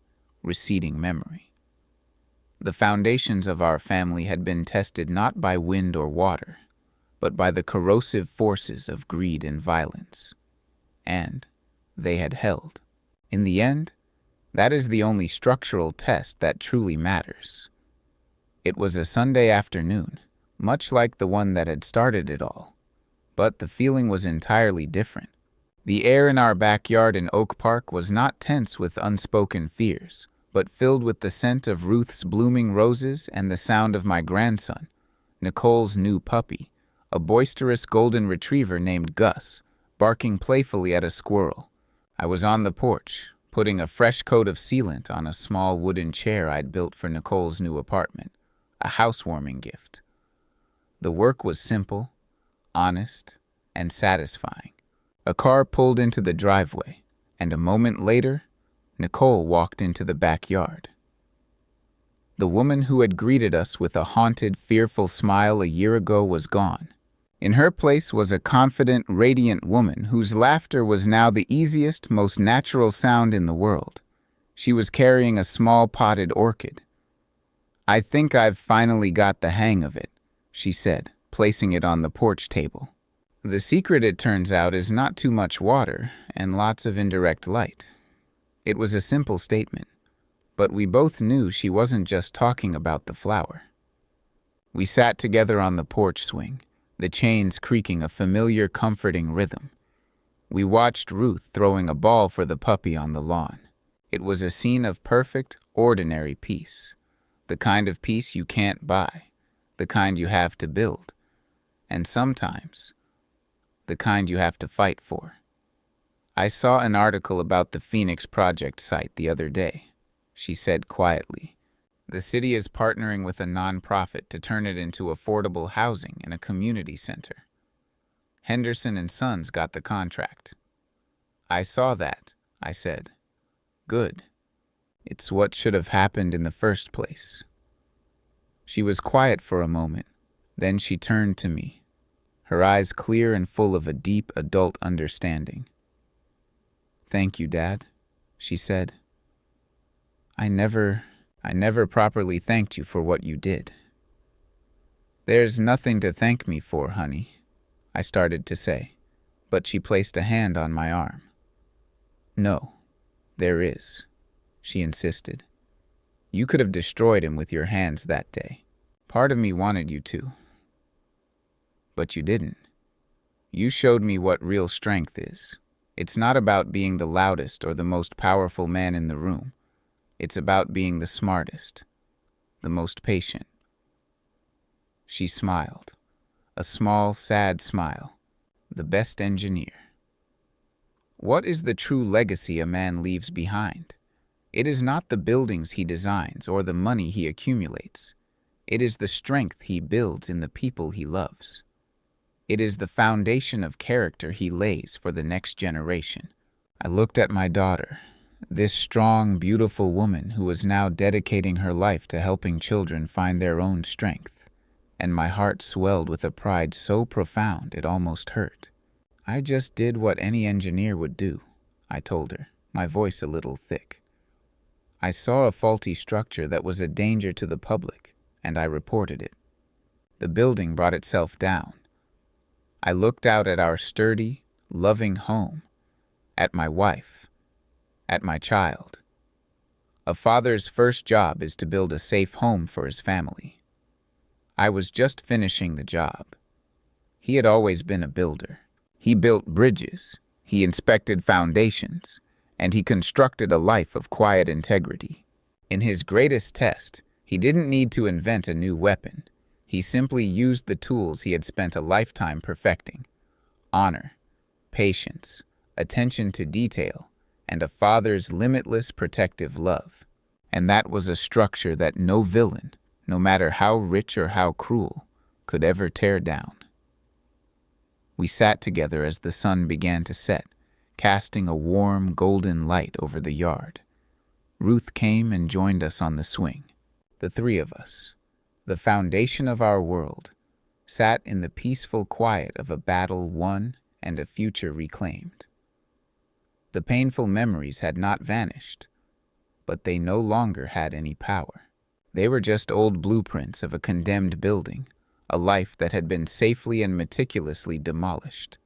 Speaker 1: receding memory. The foundations of our family had been tested not by wind or water, but by the corrosive forces of greed and violence. And they had held. In the end, that is the only structural test that truly matters. It was a Sunday afternoon, much like the one that had started it all, but the feeling was entirely different. The air in our backyard in Oak Park was not tense with unspoken fears, but filled with the scent of Ruth's blooming roses and the sound of my grandson, Nicole's new puppy, a boisterous golden retriever named Gus, barking playfully at a squirrel. I was on the porch, putting a fresh coat of sealant on a small wooden chair I'd built for Nicole's new apartment, a housewarming gift. The work was simple, honest, and satisfying. A car pulled into the driveway, and a moment later, Nicole walked into the backyard. The woman who had greeted us with a haunted, fearful smile a year ago was gone, In her place was a confident, radiant woman whose laughter was now the easiest, most natural sound in the world. She was carrying a small potted orchid. "I think I've finally got the hang of it," she said, placing it on the porch table. "The secret, it turns out, is not too much water and lots of indirect light." It was a simple statement, but we both knew she wasn't just talking about the flower. We sat together on the porch swing, the chains creaking a familiar, comforting rhythm. We watched Ruth throwing a ball for the puppy on the lawn. It was a scene of perfect, ordinary peace. The kind of peace you can't buy, the kind you have to build, and sometimes, the kind you have to fight for. "I saw an article about the Phoenix Project site the other day," she said quietly. "The city is partnering with a nonprofit to turn it into affordable housing and a community center. Henderson and Sons got the contract." "I saw that," I said. "Good. It's what should have happened in the first place." She was quiet for a moment, then she turned to me, her eyes clear and full of a deep adult understanding. "Thank you, Dad," she said. I never properly thanked you for what you did." "There's nothing to thank me for, honey," I started to say, but she placed a hand on my arm. "No, there is," she insisted. "You could have destroyed him with your hands that day. Part of me wanted you to. But you didn't. You showed me what real strength is. It's not about being the loudest or the most powerful man in the room. It's about being the smartest, the most patient." She smiled, a small, sad smile, the best engineer. What is the true legacy a man leaves behind? It is not the buildings he designs or the money he accumulates. It is the strength he builds in the people he loves. It is the foundation of character he lays for the next generation. I looked at my daughter, this strong, beautiful woman who was now dedicating her life to helping children find their own strength, and my heart swelled with a pride so profound it almost hurt. "I just did what any engineer would do," I told her, my voice a little thick. "I saw a faulty structure that was a danger to the public, and I reported it. The building brought itself down. I looked out at our sturdy, loving home, at my wife, at my child. A father's first job is to build a safe home for his family. I was just finishing the job. He had always been a builder. He built bridges, he inspected foundations, and he constructed a life of quiet integrity. In his greatest test, he didn't need to invent a new weapon. He simply used the tools he had spent a lifetime perfecting: honor, patience, attention to detail, and a father's limitless protective love. And that was a structure that no villain, no matter how rich or how cruel, could ever tear down. We sat together as the sun began to set, casting a warm, golden light over the yard. Ruth came and joined us on the swing. The three of us, the foundation of our world, sat in the peaceful quiet of a battle won and a future reclaimed. The painful memories had not vanished, but they no longer had any power. They were just old blueprints of a condemned building, a life that had been safely and meticulously demolished.